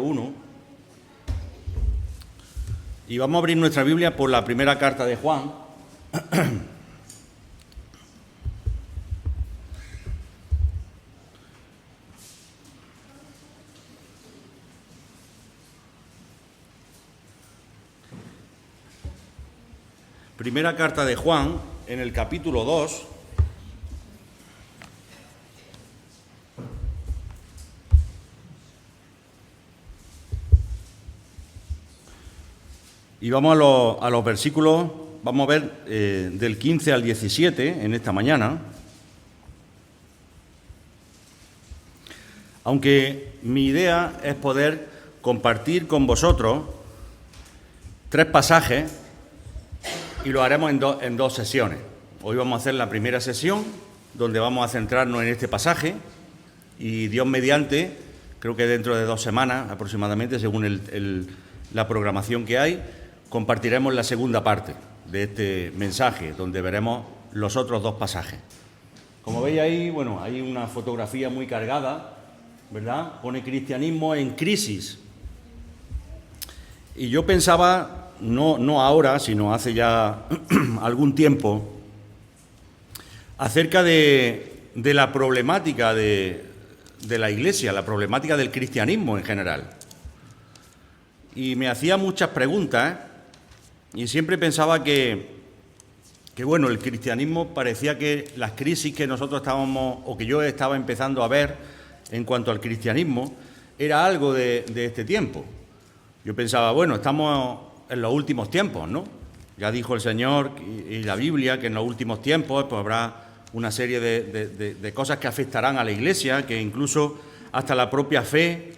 1 y vamos a abrir nuestra Biblia por la primera carta de Juan. Primera carta de Juan, en el capítulo 2. Y vamos a los versículos, vamos a ver del 15 al 17 en esta mañana. Aunque mi idea es poder compartir con vosotros 3 pasajes y lo haremos en dos sesiones. Hoy vamos a hacer la primera sesión, donde vamos a centrarnos en este pasaje y Dios mediante, creo que dentro de 2 semanas aproximadamente, según la programación que hay, compartiremos la segunda parte de este mensaje, donde veremos los otros 2 pasajes. Como veis ahí, bueno, hay una fotografía muy cargada, ¿verdad? Pone cristianismo en crisis. Y yo pensaba, no ahora, sino hace ya algún tiempo, acerca de la problemática de la Iglesia, la problemática del cristianismo en general. Y me hacía muchas preguntas, y siempre pensaba que bueno, el cristianismo parecía que las crisis que nosotros estábamos, o que yo estaba empezando a ver en cuanto al cristianismo, era algo de este tiempo. Yo pensaba, bueno, estamos en los últimos tiempos, ¿no? Ya dijo el Señor y la Biblia que en los últimos tiempos pues habrá una serie de cosas que afectarán a la Iglesia, que incluso hasta la propia fe,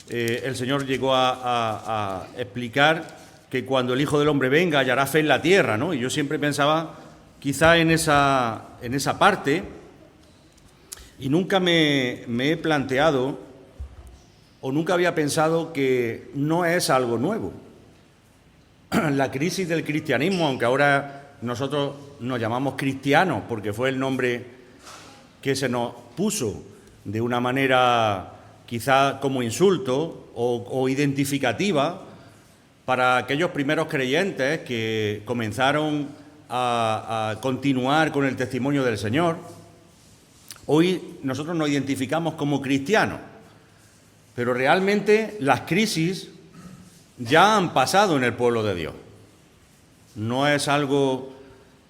el Señor llegó a explicar que cuando el Hijo del Hombre venga hallará fe en la tierra, ¿no? Y yo siempre pensaba quizá en esa parte, y nunca me he planteado o nunca había pensado que no es algo nuevo. La crisis del cristianismo, aunque ahora nosotros nos llamamos cristianos porque fue el nombre que se nos puso de una manera quizá como insulto o identificativa para aquellos primeros creyentes que comenzaron a continuar con el testimonio del Señor. Hoy nosotros nos identificamos como cristianos, pero realmente las crisis ya han pasado en el pueblo de Dios. No es algo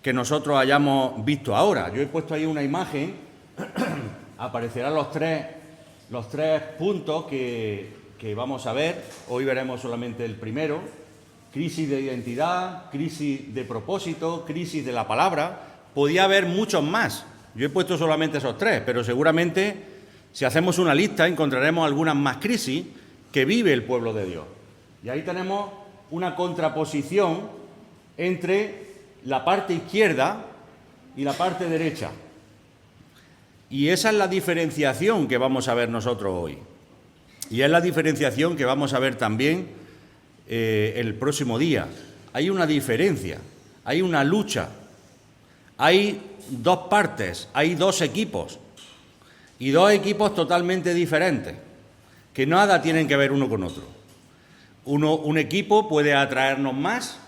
que nosotros hayamos visto ahora. Yo he puesto ahí una imagen, aparecerán los tres puntos que vamos a ver. Hoy veremos solamente el primero: crisis de identidad, crisis de propósito, crisis de la palabra. Podía haber muchos más. Yo he puesto solamente esos 3, pero seguramente si hacemos una lista encontraremos algunas más crisis que vive el pueblo de Dios. Y ahí tenemos una contraposición entre la parte izquierda y la parte derecha. Y esa es la diferenciación que vamos a ver nosotros hoy. Y es la diferenciación que vamos a ver también el próximo día. Hay una diferencia, hay una lucha, hay 2 partes, hay 2 equipos, y 2 equipos totalmente diferentes, que nada tienen que ver uno con otro. Un equipo puede atraernos más,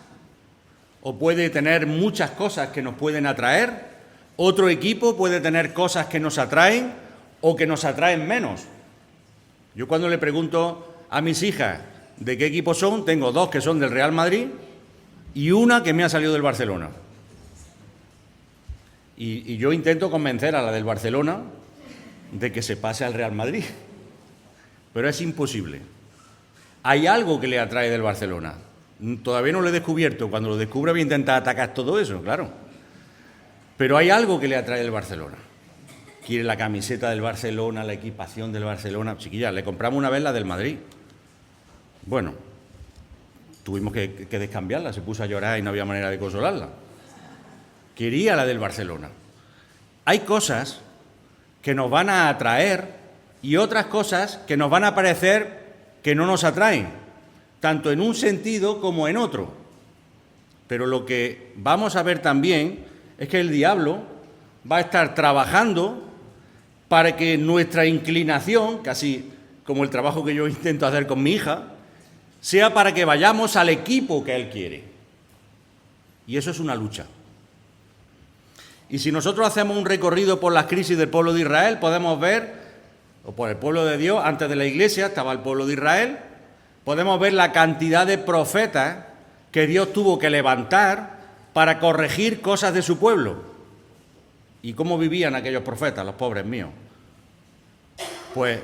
o puede tener muchas cosas que nos pueden atraer. Otro equipo puede tener cosas que nos atraen o que nos atraen menos. Yo cuando le pregunto a mis hijas de qué equipo son, tengo 2 que son del Real Madrid y una que me ha salido del Barcelona. Y yo intento convencer a la del Barcelona de que se pase al Real Madrid, pero es imposible. Hay algo que le atrae del Barcelona. Todavía no lo he descubierto. Cuando lo descubra voy a intentar atacar todo eso, claro. Pero hay algo que le atrae del Barcelona. Quiere la camiseta del Barcelona, la equipación del Barcelona. Chiquilla, le compramos una vez la del Madrid. Bueno, tuvimos que descambiarla, se puso a llorar y no había manera de consolarla. Quería la del Barcelona. Hay cosas que nos van a atraer y otras cosas que nos van a parecer que no nos atraen, tanto en un sentido como en otro. Pero lo que vamos a ver también es que el diablo va a estar trabajando para que nuestra inclinación, casi como el trabajo que yo intento hacer con mi hija, sea para que vayamos al equipo que Él quiere. Y eso es una lucha. Y si nosotros hacemos un recorrido por las crisis del pueblo de Israel, podemos ver, o por el pueblo de Dios, antes de la Iglesia estaba el pueblo de Israel, podemos ver la cantidad de profetas que Dios tuvo que levantar para corregir cosas de su pueblo. ¿Y cómo vivían aquellos profetas, los pobres míos? Pues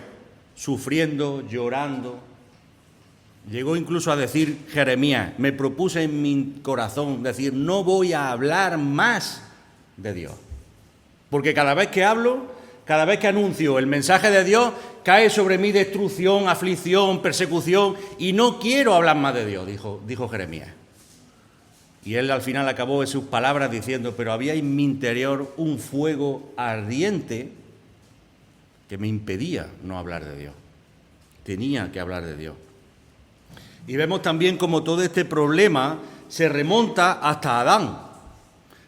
sufriendo, llorando. Llegó incluso a decir Jeremías, me propuse en mi corazón decir, no voy a hablar más de Dios. Porque cada vez que hablo, cada vez que anuncio el mensaje de Dios, cae sobre mí destrucción, aflicción, persecución, y no quiero hablar más de Dios, dijo Jeremías. Y él al final acabó en sus palabras diciendo, pero había en mi interior un fuego ardiente que me impedía no hablar de Dios. Tenía que hablar de Dios. Y vemos también cómo todo este problema se remonta hasta Adán.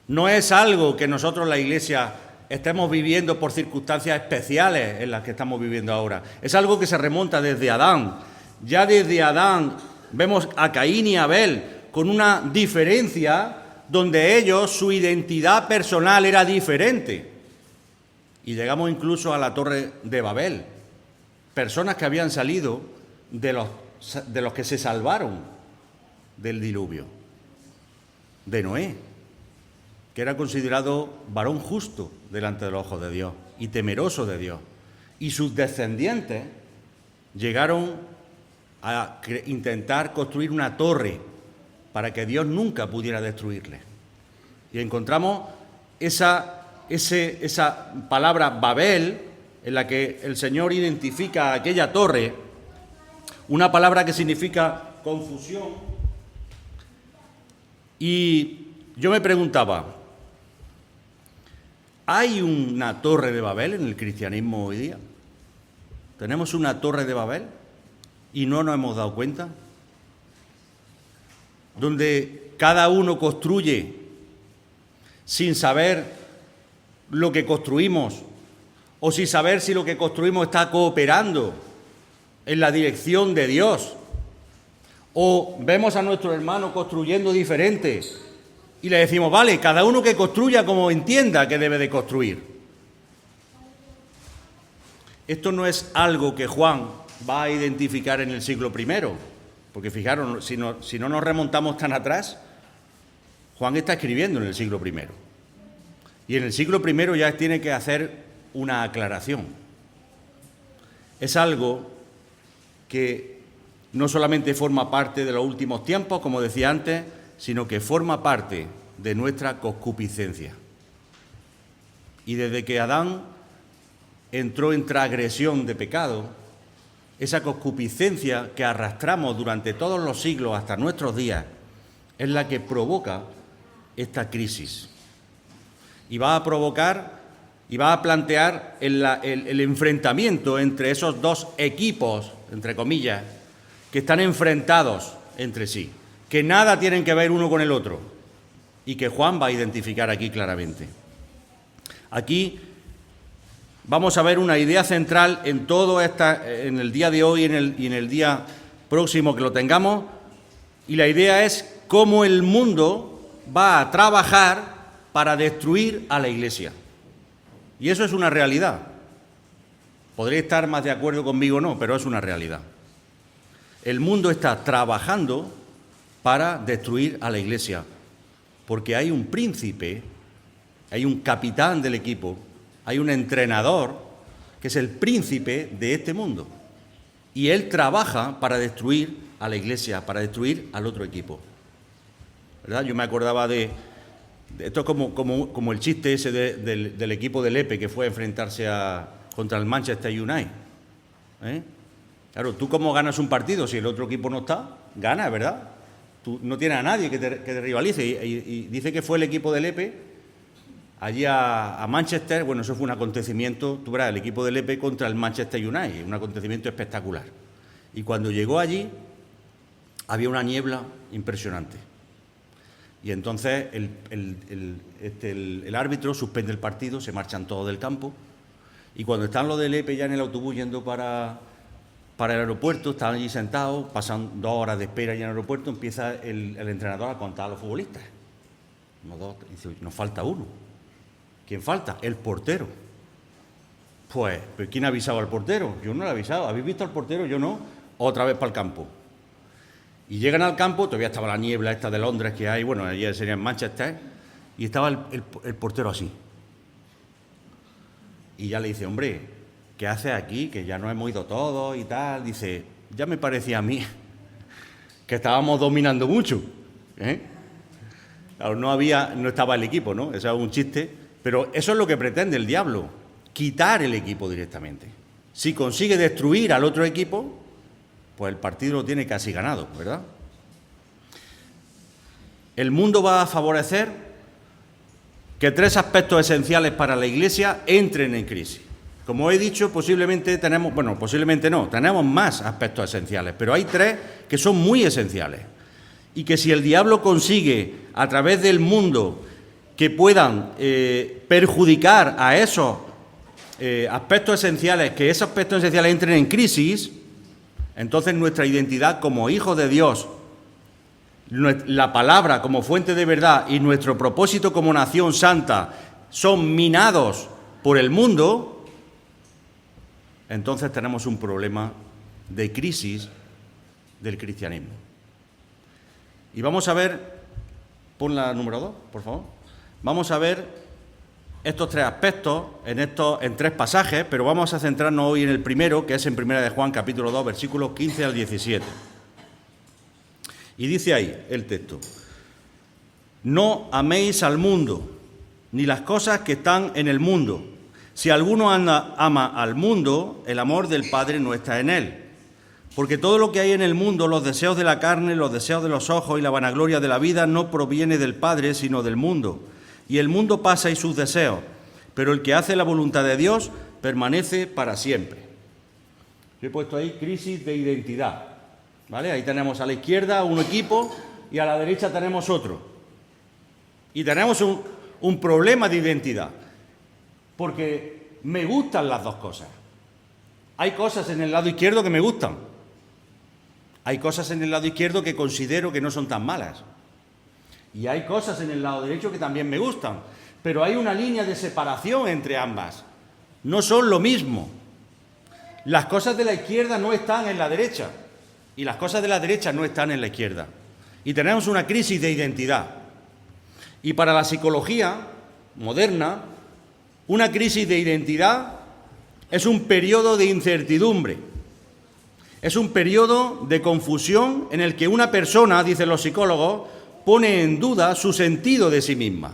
No es algo que nosotros, la Iglesia, estemos viviendo por circunstancias especiales en las que estamos viviendo ahora. Es algo que se remonta desde Adán. Ya desde Adán vemos a Caín y Abel con una diferencia donde ellos, su identidad personal era diferente. Y llegamos incluso a la Torre de Babel. Personas que habían salido de los que se salvaron del diluvio. De Noé, que era considerado varón justo delante de los ojos de Dios y temeroso de Dios. Y sus descendientes llegaron a intentar construir una torre para que Dios nunca pudiera destruirle. Y encontramos esa palabra Babel, en la que el Señor identifica aquella torre, una palabra que significa confusión. Y yo me preguntaba, ¿hay una torre de Babel en el cristianismo hoy día? ¿Tenemos una torre de Babel y no nos hemos dado cuenta? Donde cada uno construye sin saber lo que construimos o sin saber si lo que construimos está cooperando en la dirección de Dios. O vemos a nuestro hermano construyendo diferente y le decimos, vale, cada uno que construya como entienda que debe de construir. Esto no es algo que Juan va a identificar en el siglo I, porque fijaros, si no nos remontamos tan atrás, Juan está escribiendo en el siglo I. Y en el siglo I ya tiene que hacer una aclaración. Es algo que no solamente forma parte de los últimos tiempos, como decía antes, sino que forma parte de nuestra concupiscencia. Y desde que Adán entró en transgresión de pecado, esa concupiscencia que arrastramos durante todos los siglos hasta nuestros días es la que provoca esta crisis. Y va a provocar y va a plantear el enfrentamiento entre esos dos equipos, entre comillas, que están enfrentados entre sí, que nada tienen que ver uno con el otro y que Juan va a identificar aquí claramente. Aquí vamos a ver una idea central en todo en el día de hoy y en el día próximo que lo tengamos, y la idea es cómo el mundo va a trabajar para destruir a la Iglesia. Y eso es una realidad. Podréis estar más de acuerdo conmigo o no, pero es una realidad. El mundo está trabajando para destruir a la Iglesia, porque hay un príncipe, hay un capitán del equipo, hay un entrenador que es el príncipe de este mundo. Y él trabaja para destruir a la Iglesia, para destruir al otro equipo. ¿Verdad? Yo me acordaba de esto es como el chiste ese del equipo del Lepe que fue a enfrentarse contra el Manchester United. Claro, ¿tú cómo ganas un partido? Si el otro equipo no está, gana, ¿verdad? Tú no tienes a nadie que te rivalice. Y dice que fue el equipo del Lepe allí a Manchester. Bueno, eso fue un acontecimiento, tú verás, el equipo del Lepe contra el Manchester United, un acontecimiento espectacular. Y cuando llegó allí, había una niebla impresionante. Y entonces el árbitro suspende el partido, se marchan todos del campo, y cuando están los del EPE ya en el autobús yendo para para el aeropuerto, estaban allí sentados, pasan 2 horas de espera allí en el aeropuerto, empieza el entrenador a contar a los futbolistas. Uno, dos, dice, nos falta uno. ¿Quién falta? El portero. Pues, ¿quién ha avisado al portero? Yo no le he avisado. ¿Habéis visto al portero? Yo no. Otra vez para el campo. Y llegan al campo, todavía estaba la niebla esta de Londres que hay, bueno, ayer sería en Manchester, y estaba el portero así. Y ya le dice, hombre, ¿qué haces aquí? Que ya nos hemos ido todos y tal. Dice, ya me parecía a mí que estábamos dominando mucho, ¿eh? Claro, no estaba el equipo, ¿no? Eso es un chiste, pero eso es lo que pretende el diablo, quitar el equipo directamente. Si consigue destruir al otro equipo, pues el partido lo tiene casi ganado, ¿verdad? El mundo va a favorecer que 3 aspectos esenciales para la Iglesia entren en crisis. Como he dicho, posiblemente tenemos más aspectos esenciales, pero hay 3 que son muy esenciales. Y que si el diablo consigue, a través del mundo, que puedan perjudicar a esos aspectos esenciales, que esos aspectos esenciales entren en crisis, entonces nuestra identidad como hijos de Dios, la palabra como fuente de verdad y nuestro propósito como nación santa son minados por el mundo, entonces tenemos un problema de crisis del cristianismo. Y vamos a ver, pon la número 2, por favor. Vamos a ver estos 3 aspectos en 3 pasajes, pero vamos a centrarnos hoy en el primero, que es en 1 de Juan, capítulo 2, versículos 15 al 17. Y dice ahí el texto: no améis al mundo, ni las cosas que están en el mundo. Si alguno ama al mundo, el amor del Padre no está en él. Porque todo lo que hay en el mundo, los deseos de la carne, los deseos de los ojos y la vanagloria de la vida, no proviene del Padre, sino del mundo. Y el mundo pasa y sus deseos, pero el que hace la voluntad de Dios permanece para siempre. Yo he puesto ahí crisis de identidad, ¿vale? Ahí tenemos a la izquierda un equipo y a la derecha tenemos otro. Y tenemos un problema de identidad, porque me gustan las 2 cosas. Hay cosas en el lado izquierdo que me gustan. Hay cosas en el lado izquierdo que considero que no son tan malas. Y hay cosas en el lado derecho que también me gustan. Pero hay una línea de separación entre ambas. No son lo mismo. Las cosas de la izquierda no están en la derecha. Y las cosas de la derecha no están en la izquierda. Y tenemos una crisis de identidad. Y para la psicología moderna, una crisis de identidad es un periodo de incertidumbre. Es un periodo de confusión en el que una persona, dicen los psicólogos, pone en duda su sentido de sí misma.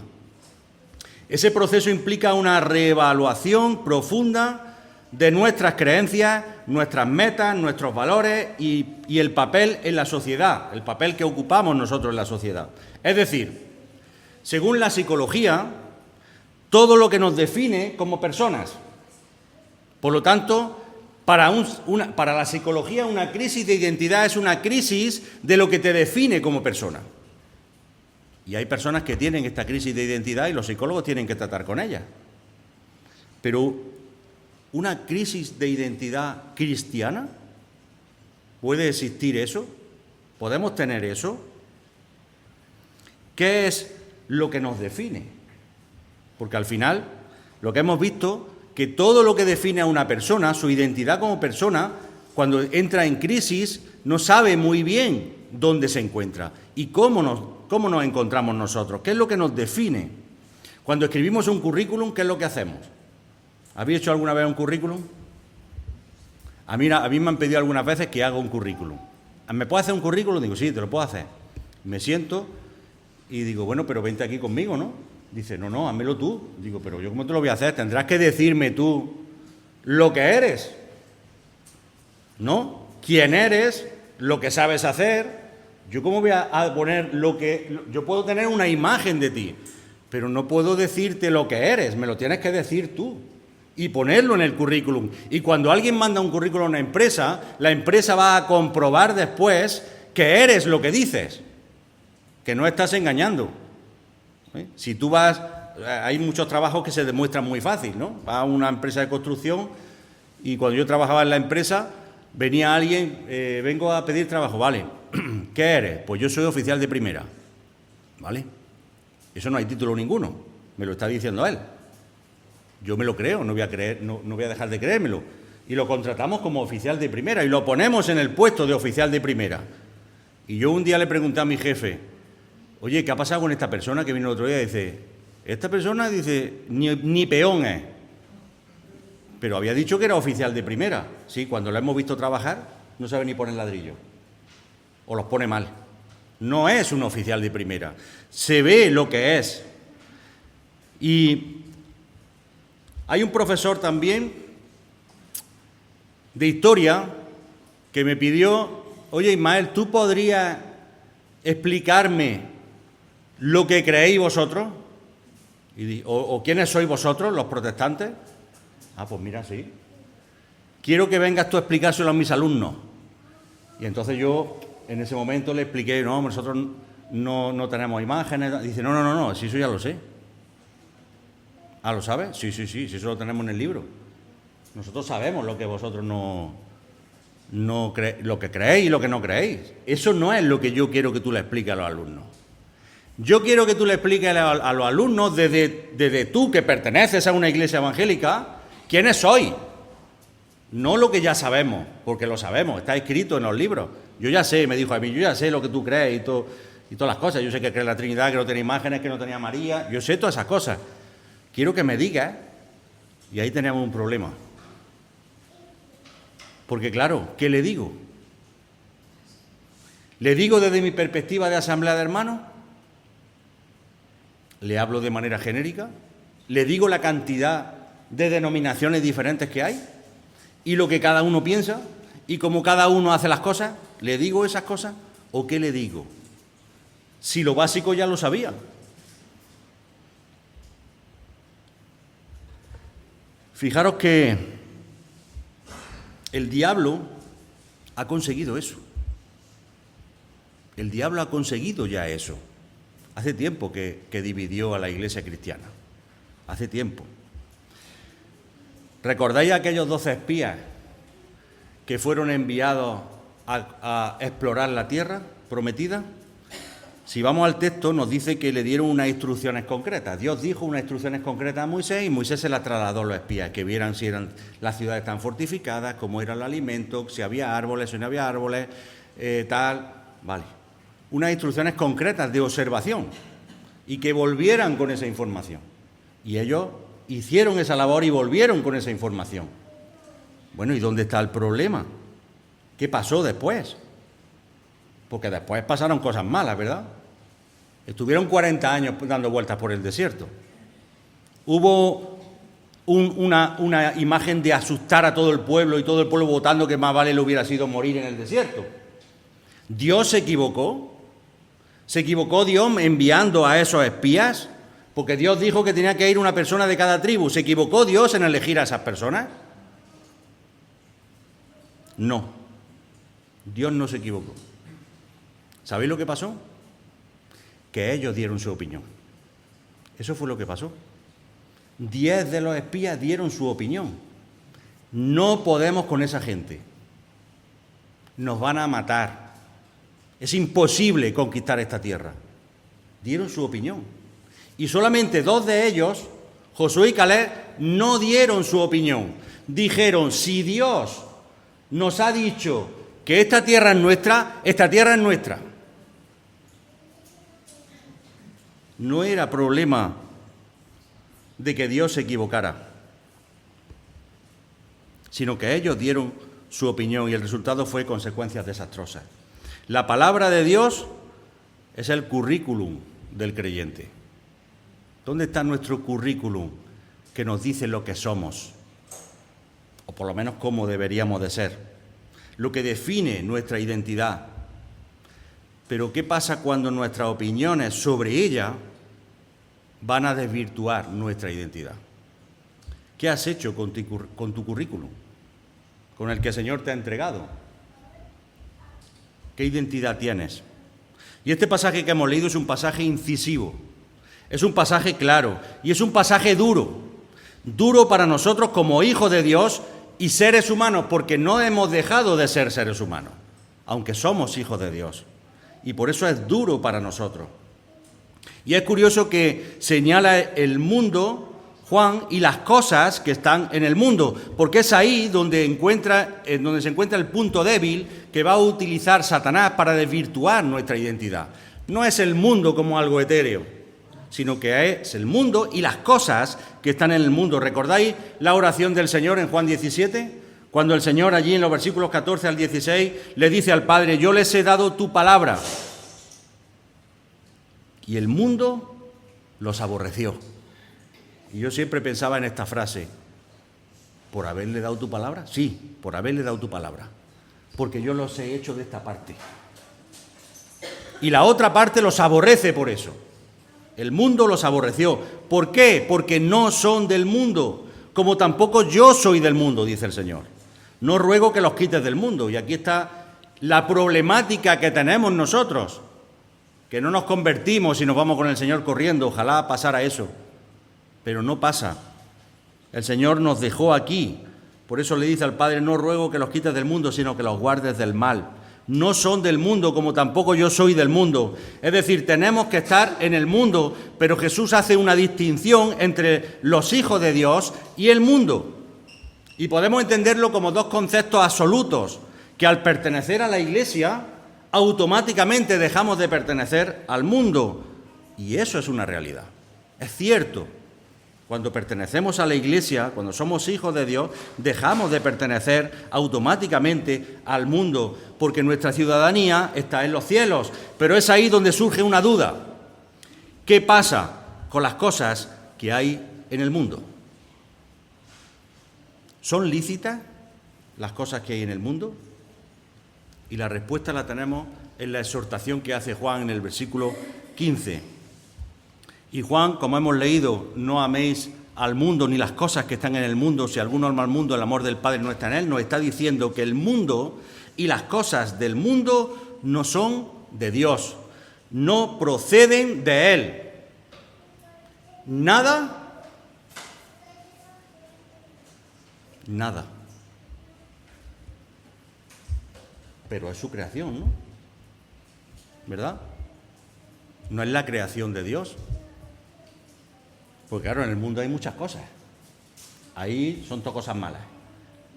Ese proceso implica una reevaluación profunda de nuestras creencias, nuestras metas, nuestros valores y el papel en la sociedad, el papel que ocupamos nosotros en la sociedad. Es decir, según la psicología, todo lo que nos define como personas. Por lo tanto, para la psicología, una crisis de identidad es una crisis de lo que te define como persona. Y hay personas que tienen esta crisis de identidad y los psicólogos tienen que tratar con ella. Pero una crisis de identidad cristiana, ¿puede existir eso? ¿Podemos tener eso? ¿Qué es lo que nos define? Porque al final, lo que hemos visto, que todo lo que define a una persona, su identidad como persona, cuando entra en crisis, no sabe muy bien dónde se encuentra y cómo nos encontramos nosotros, qué es lo que nos define. Cuando escribimos un currículum, ¿qué es lo que hacemos? ¿Habéis hecho alguna vez un currículum? A mí me han pedido algunas veces que haga un currículum. ¿Me puedo hacer un currículum? Digo, sí, te lo puedo hacer. Me siento y digo, bueno, pero vente aquí conmigo, ¿no? Dice, no, házmelo tú. Digo, pero ¿yo cómo te lo voy a hacer? Tendrás que decirme tú lo que eres, ¿no? ¿Quién eres? Lo que sabes hacer. ¿Yo cómo voy a poner lo que...? Yo puedo tener una imagen de ti, pero no puedo decirte lo que eres, me lo tienes que decir tú y ponerlo en el currículum. Y cuando alguien manda un currículum a una empresa, la empresa va a comprobar después que eres lo que dices, que no estás engañando. Si tú vas, hay muchos trabajos que se demuestran muy fácil, ¿no? Vas a una empresa de construcción y cuando yo trabajaba en la empresa, venía alguien, vengo a pedir trabajo, vale. ¿Qué eres? Pues yo soy oficial de primera, ¿vale? Eso no hay título ninguno, me lo está diciendo él. Yo me lo creo, no voy a dejar de creérmelo. Y lo contratamos como oficial de primera y lo ponemos en el puesto de oficial de primera. Y yo un día le pregunté a mi jefe, oye, ¿qué ha pasado con esta persona que vino el otro día? Dice, esta persona, dice, ni peón es. Pero había dicho que era oficial de primera. Sí, cuando lo hemos visto trabajar, no sabe ni poner ladrillo. O los pone mal. No es un oficial de primera. Se ve lo que es. Y hay un profesor también de historia que me pidió, oye Ismael, ¿tú podrías explicarme lo que creéis vosotros? ¿O quiénes sois vosotros, los protestantes? Ah, pues mira, sí. Quiero que vengas tú a explicárselo a mis alumnos. Y entonces yo en ese momento le expliqué, no, nosotros no tenemos imágenes. Dice, no, si eso ya lo sé. Ah, ¿lo sabes? Sí, eso lo tenemos en el libro. Nosotros sabemos lo que vosotros lo que creéis y lo que no creéis. Eso no es lo que yo quiero que tú le expliques a los alumnos. Yo quiero que tú le expliques a los alumnos, desde tú que perteneces a una iglesia evangélica, quiénes sois. No lo que ya sabemos, porque lo sabemos, está escrito en los libros. Yo ya sé, me dijo a mí, yo ya sé lo que tú crees y todas las cosas. Yo sé que crees en la Trinidad, que no tiene imágenes, que no tenía María. Yo sé todas esas cosas. Quiero que me digas, y ahí tenemos un problema. Porque claro, ¿qué le digo? ¿Le digo desde mi perspectiva de asamblea de hermanos? ¿Le hablo de manera genérica? ¿Le digo la cantidad de denominaciones diferentes que hay? ¿Y lo que cada uno piensa? ¿Y cómo cada uno hace las cosas? ¿Le digo esas cosas? ¿O qué le digo? Si lo básico ya lo sabía. Fijaros que el diablo ha conseguido eso. El diablo ha conseguido ya eso. Hace tiempo que dividió a la iglesia cristiana. Hace tiempo. ¿Recordáis aquellos 12 espías que fueron enviados a explorar la tierra prometida? Si vamos al texto, nos dice que le dieron unas instrucciones concretas. Dios dijo unas instrucciones concretas a Moisés y Moisés se las trasladó a los espías, que vieran si las ciudades tan fortificadas, cómo era el alimento, si había árboles, si no había árboles, tal. Vale. Unas instrucciones concretas de observación y que volvieran con esa información. Y ellos hicieron esa labor y volvieron con esa información. Bueno, ¿y dónde está el problema? ¿Qué pasó después? Porque después pasaron cosas malas, ¿verdad? Estuvieron 40 años dando vueltas por el desierto. Hubo una imagen de asustar a todo el pueblo y todo el pueblo votando que más vale le hubiera sido morir en el desierto. ¿Dios se equivocó? ¿Se equivocó Dios enviando a esos espías? Porque Dios dijo que tenía que ir una persona de cada tribu. ¿Se equivocó Dios en elegir a esas personas? No. Dios no se equivocó. ¿Sabéis lo que pasó? Que ellos dieron su opinión. Eso fue lo que pasó. 10 de los espías dieron su opinión. No podemos con esa gente. Nos van a matar. Es imposible conquistar esta tierra. Dieron su opinión. Y solamente 2 de ellos, Josué y Caleb, no dieron su opinión. Dijeron, si Dios nos ha dicho que esta tierra es nuestra, esta tierra es nuestra. No era problema de que Dios se equivocara, sino que ellos dieron su opinión y el resultado fue consecuencias desastrosas. La palabra de Dios es el currículum del creyente. ¿Dónde está nuestro currículum que nos dice lo que somos? O por lo menos cómo deberíamos de ser. Lo que define nuestra identidad. Pero ¿qué pasa cuando nuestras opiniones sobre ella van a desvirtuar nuestra identidad? ¿Qué has hecho con tu currículum? Con el que el Señor te ha entregado. ¿Qué identidad tienes? Y este pasaje que hemos leído es un pasaje incisivo. Es un pasaje claro y es un pasaje duro. Duro para nosotros como hijos de Dios y seres humanos, porque no hemos dejado de ser seres humanos, aunque somos hijos de Dios. Y por eso es duro para nosotros. Y es curioso que señala el mundo, Juan, y las cosas que están en el mundo, porque es ahí donde se encuentra el punto débil que va a utilizar Satanás para desvirtuar nuestra identidad. No es el mundo como algo etéreo, sino que es el mundo y las cosas que están en el mundo. ¿Recordáis la oración del Señor en Juan 17? Cuando el Señor allí en los versículos 14 al 16 le dice al Padre: yo les he dado tu palabra. Y el mundo los aborreció. Y yo siempre pensaba en esta frase: ¿por haberle dado tu palabra? Sí, por haberle dado tu palabra. Porque yo los he hecho de esta parte. Y la otra parte los aborrece por eso. El mundo los aborreció. ¿Por qué? Porque no son del mundo, como tampoco yo soy del mundo, dice el Señor. No ruego que los quites del mundo. Y aquí está la problemática que tenemos nosotros, que no nos convertimos y nos vamos con el Señor corriendo. Ojalá pasara eso, pero no pasa. El Señor nos dejó aquí. Por eso le dice al Padre: no ruego que los quites del mundo, sino que los guardes del mal. No son del mundo, como tampoco yo soy del mundo. Es decir, tenemos que estar en el mundo, pero Jesús hace una distinción entre los hijos de Dios y el mundo. Y podemos entenderlo como dos conceptos absolutos, que al pertenecer a la Iglesia, automáticamente dejamos de pertenecer al mundo. Y eso es una realidad. Es cierto. Cuando pertenecemos a la Iglesia, cuando somos hijos de Dios, dejamos de pertenecer automáticamente al mundo, porque nuestra ciudadanía está en los cielos. Pero es ahí donde surge una duda. ¿Qué pasa con las cosas que hay en el mundo? ¿Son lícitas las cosas que hay en el mundo? Y la respuesta la tenemos en la exhortación que hace Juan en el versículo 15. Y Juan, como hemos leído, no améis al mundo ni las cosas que están en el mundo. Si alguno ama al mundo, el amor del Padre no está en él. Nos está diciendo que el mundo y las cosas del mundo no son de Dios, no proceden de Él. Nada, pero es su creación, ¿no? ¿Verdad? No es la creación de Dios. Porque claro, en el mundo hay muchas cosas. Ahí son todas cosas malas.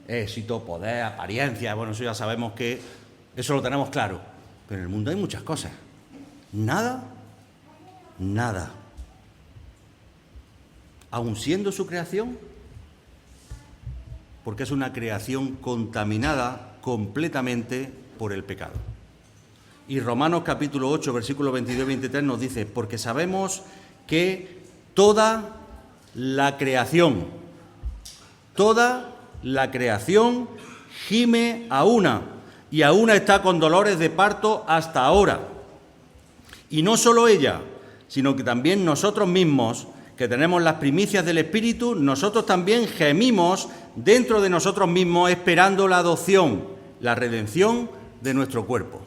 Éxito, poder, apariencia, bueno, eso ya sabemos que eso lo tenemos claro. Pero en el mundo hay muchas cosas. Nada. Aun siendo su creación, porque es una creación contaminada completamente por el pecado. Y Romanos capítulo 8, versículos 22 y 23 nos dice: porque sabemos que toda la creación gime a una, y a una está con dolores de parto hasta ahora. Y no solo ella, sino que también nosotros mismos, que tenemos las primicias del Espíritu, nosotros también gemimos dentro de nosotros mismos esperando la adopción, la redención de nuestro cuerpo.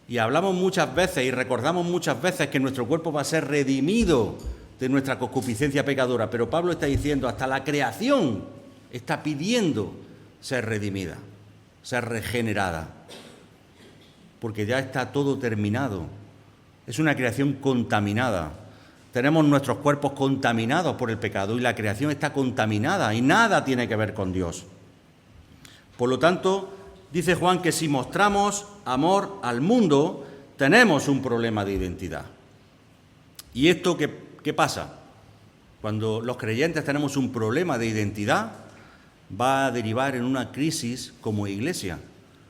Y hablamos muchas veces y recordamos muchas veces que nuestro cuerpo va a ser redimido de nuestra concupiscencia pecadora, pero Pablo está diciendo, hasta la creación está pidiendo ser redimida, ser regenerada, porque ya está todo terminado. Es una creación contaminada. Tenemos nuestros cuerpos contaminados por el pecado y la creación está contaminada y nada tiene que ver con Dios. Por lo tanto, dice Juan que si mostramos amor al mundo, tenemos un problema de identidad. ¿Y esto qué pasa? Cuando los creyentes tenemos un problema de identidad, va a derivar en una crisis como iglesia,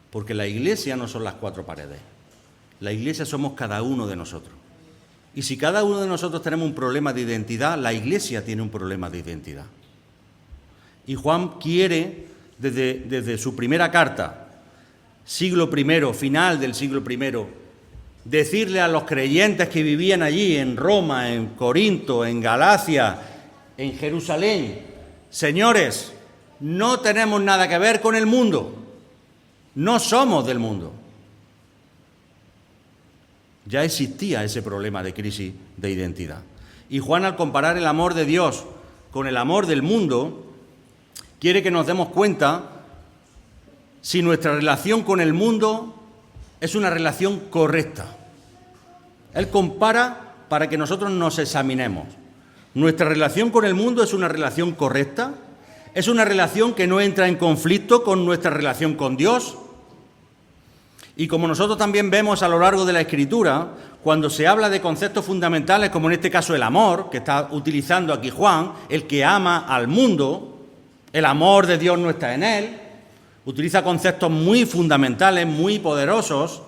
porque la iglesia no son las cuatro paredes. La iglesia somos cada uno de nosotros. Y si cada uno de nosotros tenemos un problema de identidad, la iglesia tiene un problema de identidad. Y Juan quiere, desde su primera carta, siglo I, final del siglo I, decirle a los creyentes que vivían allí, en Roma, en Corinto, en Galacia, en Jerusalén: señores, no tenemos nada que ver con el mundo, no somos del mundo. Ya existía ese problema de crisis de identidad. Y Juan, al comparar el amor de Dios con el amor del mundo, quiere que nos demos cuenta si nuestra relación con el mundo es una relación correcta. Él compara para que nosotros nos examinemos. ¿Nuestra relación con el mundo es una relación correcta? ¿Es una relación que no entra en conflicto con nuestra relación con Dios? Y como nosotros también vemos a lo largo de la Escritura, cuando se habla de conceptos fundamentales, como en este caso el amor, que está utilizando aquí Juan, el que ama al mundo, el amor de Dios no está en él, utiliza conceptos muy fundamentales, muy poderosos,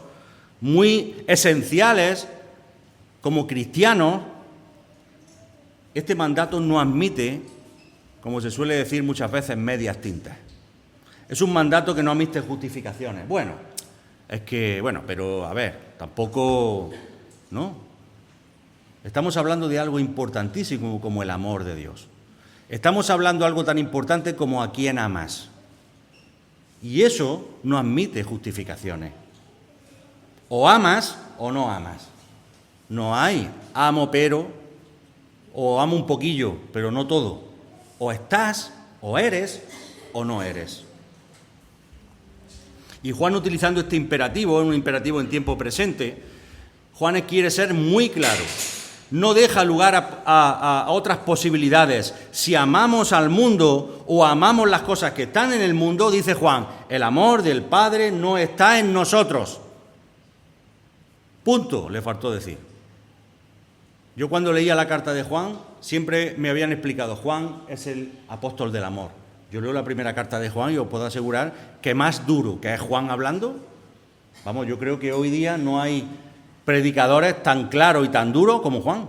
muy esenciales, como cristianos. Este mandato no admite, como se suele decir muchas veces, medias tintas. Es un mandato que no admite justificaciones. Pero a ver, tampoco, ¿no? Estamos hablando de algo importantísimo como el amor de Dios. Estamos hablando de algo tan importante como a quién amas. Y eso no admite justificaciones. O amas o no amas. No hay amo pero, o amo un poquillo, pero no todo. O estás, o eres, o no eres. Y Juan, utilizando este imperativo, un imperativo en tiempo presente, Juan quiere ser muy claro. No deja lugar a otras posibilidades. Si amamos al mundo o amamos las cosas que están en el mundo, dice Juan, el amor del Padre no está en nosotros. Punto, le faltó decir. Yo cuando leía la carta de Juan, siempre me habían explicado, Juan es el apóstol del amor. Yo leo la primera carta de Juan y os puedo asegurar que más duro que es Juan hablando, yo creo que hoy día no hay predicadores tan claros y tan duros como Juan.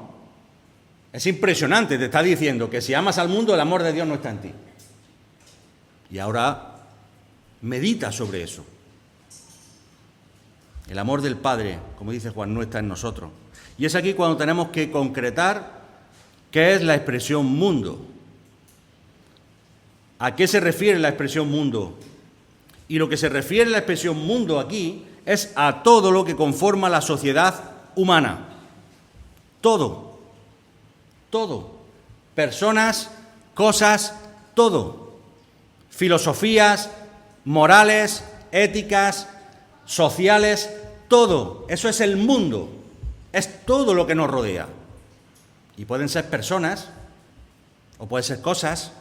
Es impresionante, te está diciendo que si amas al mundo, el amor de Dios no está en ti. Y ahora medita sobre eso. El amor del Padre, como dice Juan, no está en nosotros. Y es aquí cuando tenemos que concretar qué es la expresión mundo. ¿A qué se refiere la expresión mundo? Y lo que se refiere la expresión mundo aquí es a todo lo que conforma la sociedad humana. Todo. Todo. Personas, cosas, todo. Filosofías, morales, éticas, sociales, todo. Eso es el mundo. Es todo lo que nos rodea. Y pueden ser personas, o pueden ser cosas,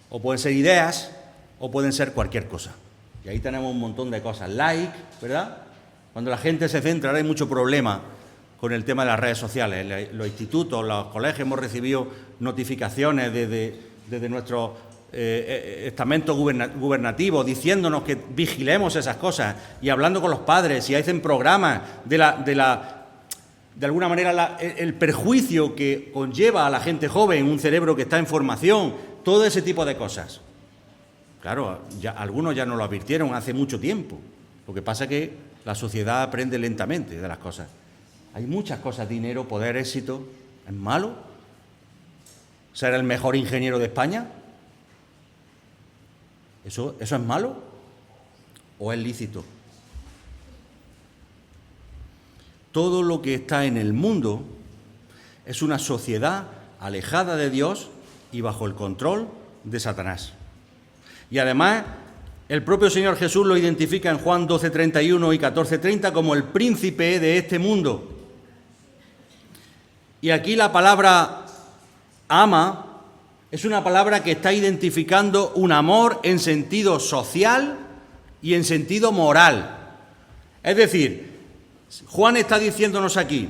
o pueden ser ideas, o pueden ser cualquier cosa. Y ahí tenemos un montón de cosas. ¿Verdad? Cuando la gente se centra, ahora hay mucho problema con el tema de las redes sociales. Los institutos, los colegios, hemos recibido notificaciones desde nuestros estamentos gubernativos diciéndonos que vigilemos esas cosas y hablando con los padres y hacen programas de alguna manera el perjuicio que conlleva a la gente joven, un cerebro que está en formación, todo ese tipo de cosas. Claro, algunos ya nos lo advirtieron hace mucho tiempo. Lo que pasa es que la sociedad aprende lentamente de las cosas. Hay muchas cosas, dinero, poder, éxito. ¿Es malo ser el mejor ingeniero de España? ¿Eso es malo o es lícito? Todo lo que está en el mundo es una sociedad alejada de Dios y bajo el control de Satanás. Y además, el propio Señor Jesús lo identifica en Juan 12:31 y 14:30 como el príncipe de este mundo. Y aquí la palabra ama es una palabra que está identificando un amor en sentido social y en sentido moral. Es decir, Juan está diciéndonos aquí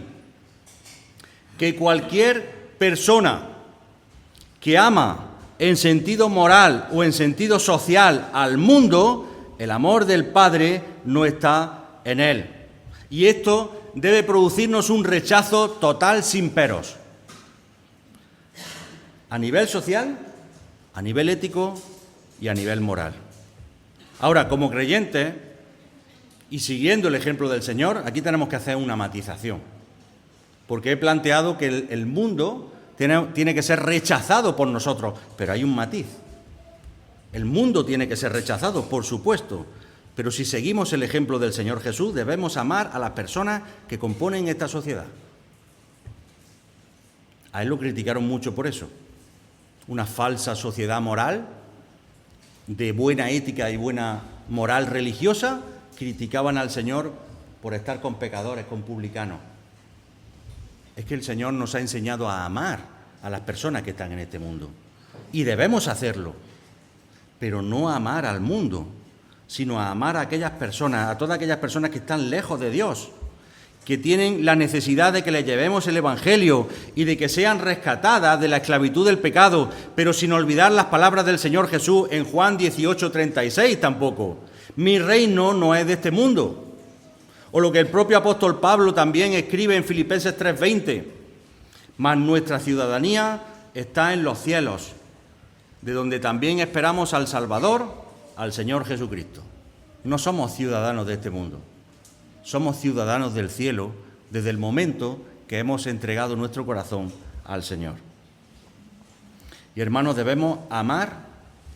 que cualquier persona que ama en sentido moral o en sentido social al mundo, el amor del Padre no está en él. Y esto debe producirnos un rechazo total sin peros. A nivel social, a nivel ético y a nivel moral. Ahora, como creyentes, y siguiendo el ejemplo del Señor, aquí tenemos que hacer una matización. Porque he planteado que el mundo tiene que ser rechazado por nosotros, pero hay un matiz. El mundo tiene que ser rechazado, por supuesto, pero si seguimos el ejemplo del Señor Jesús, debemos amar a las personas que componen esta sociedad. A él lo criticaron mucho por eso. Una falsa sociedad moral de buena ética y buena moral religiosa, criticaban al Señor por estar con pecadores, con publicanos. Es que el Señor nos ha enseñado a amar a las personas que están en este mundo. Y debemos hacerlo, pero no a amar al mundo, sino a amar a aquellas personas, a todas aquellas personas que están lejos de Dios, que tienen la necesidad de que les llevemos el Evangelio y de que sean rescatadas de la esclavitud del pecado, pero sin olvidar las palabras del Señor Jesús en Juan 18:36 tampoco. Mi reino no es de este mundo. O lo que el propio apóstol Pablo también escribe en Filipenses 3:20. Mas nuestra ciudadanía está en los cielos, de donde también esperamos al Salvador, al Señor Jesucristo. No somos ciudadanos de este mundo. Somos ciudadanos del cielo desde el momento que hemos entregado nuestro corazón al Señor. Y hermanos, debemos amar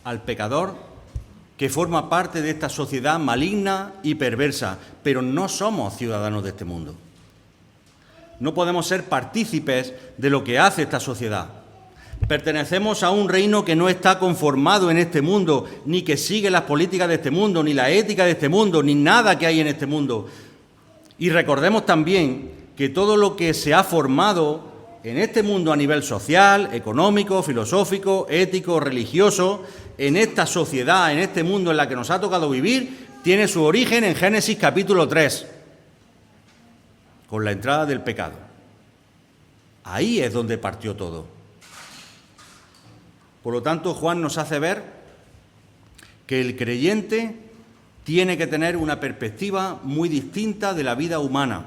al pecador que forma parte de esta sociedad maligna y perversa, pero no somos ciudadanos de este mundo. No podemos ser partícipes de lo que hace esta sociedad. Pertenecemos a un reino que no está conformado en este mundo, ni que sigue las políticas de este mundo, ni la ética de este mundo, ni nada que hay en este mundo. Y recordemos también que todo lo que se ha formado en este mundo a nivel social, económico, filosófico, ético, religioso, en esta sociedad, en este mundo en la que nos ha tocado vivir, tiene su origen en Génesis capítulo 3, con la entrada del pecado. Ahí es donde partió todo. Por lo tanto, Juan nos hace ver que el creyente tiene que tener una perspectiva muy distinta de la vida humana.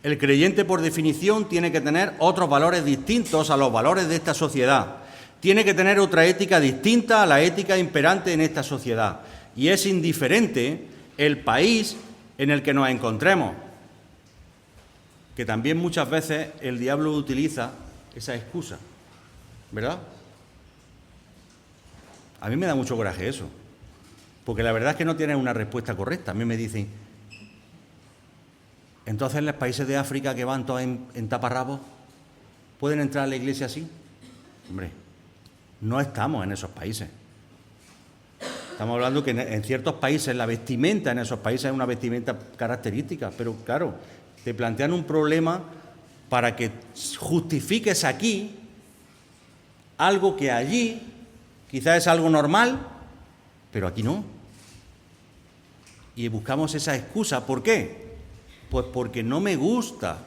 El creyente, por definición, tiene que tener otros valores distintos a los valores de esta sociedad. Tiene que tener otra ética distinta a la ética imperante en esta sociedad. Y es indiferente el país en el que nos encontremos, que también muchas veces el diablo utiliza esa excusa, ¿verdad? A mí me da mucho coraje eso, porque la verdad es que no tienen una respuesta correcta. A mí me dicen, entonces los países de África que van todos en taparrabos, ¿pueden entrar a la iglesia así? Hombre, no estamos en esos países. Estamos hablando que en ciertos países la vestimenta en esos países es una vestimenta característica, pero claro, te plantean un problema para que justifiques aquí algo que allí quizás es algo normal, pero aquí no. Y buscamos esa excusa. ¿Por qué? Pues porque no me gusta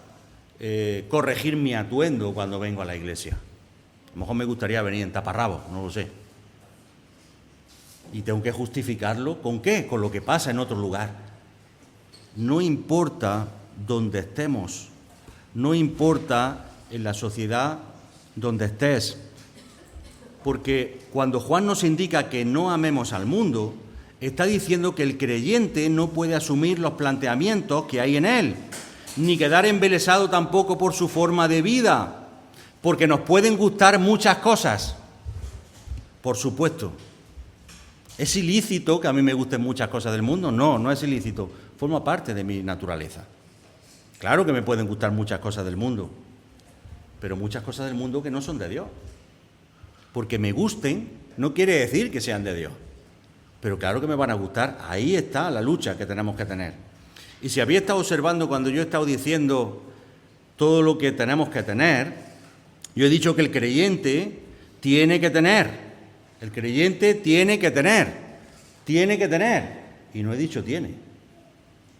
corregir mi atuendo cuando vengo a la iglesia. A lo mejor me gustaría venir en taparrabos, no lo sé. Y tengo que justificarlo, ¿con qué? Con lo que pasa en otro lugar. No importa donde estemos, no importa en la sociedad donde estés, porque cuando Juan nos indica que no amemos al mundo, está diciendo que el creyente no puede asumir los planteamientos que hay en él, ni quedar embelesado tampoco por su forma de vida, porque nos pueden gustar muchas cosas, por supuesto. ¿Es ilícito que a mí me gusten muchas cosas del mundo? No, no es ilícito, forma parte de mi naturaleza. Claro que me pueden gustar muchas cosas del mundo, pero muchas cosas del mundo que no son de Dios. Porque me gusten no quiere decir que sean de Dios, pero claro que me van a gustar. Ahí está la lucha que tenemos que tener. Y si había estado observando cuando yo he estado diciendo todo lo que tenemos que tener, yo he dicho que el creyente tiene que tener. El creyente tiene que tener, y no he dicho tiene.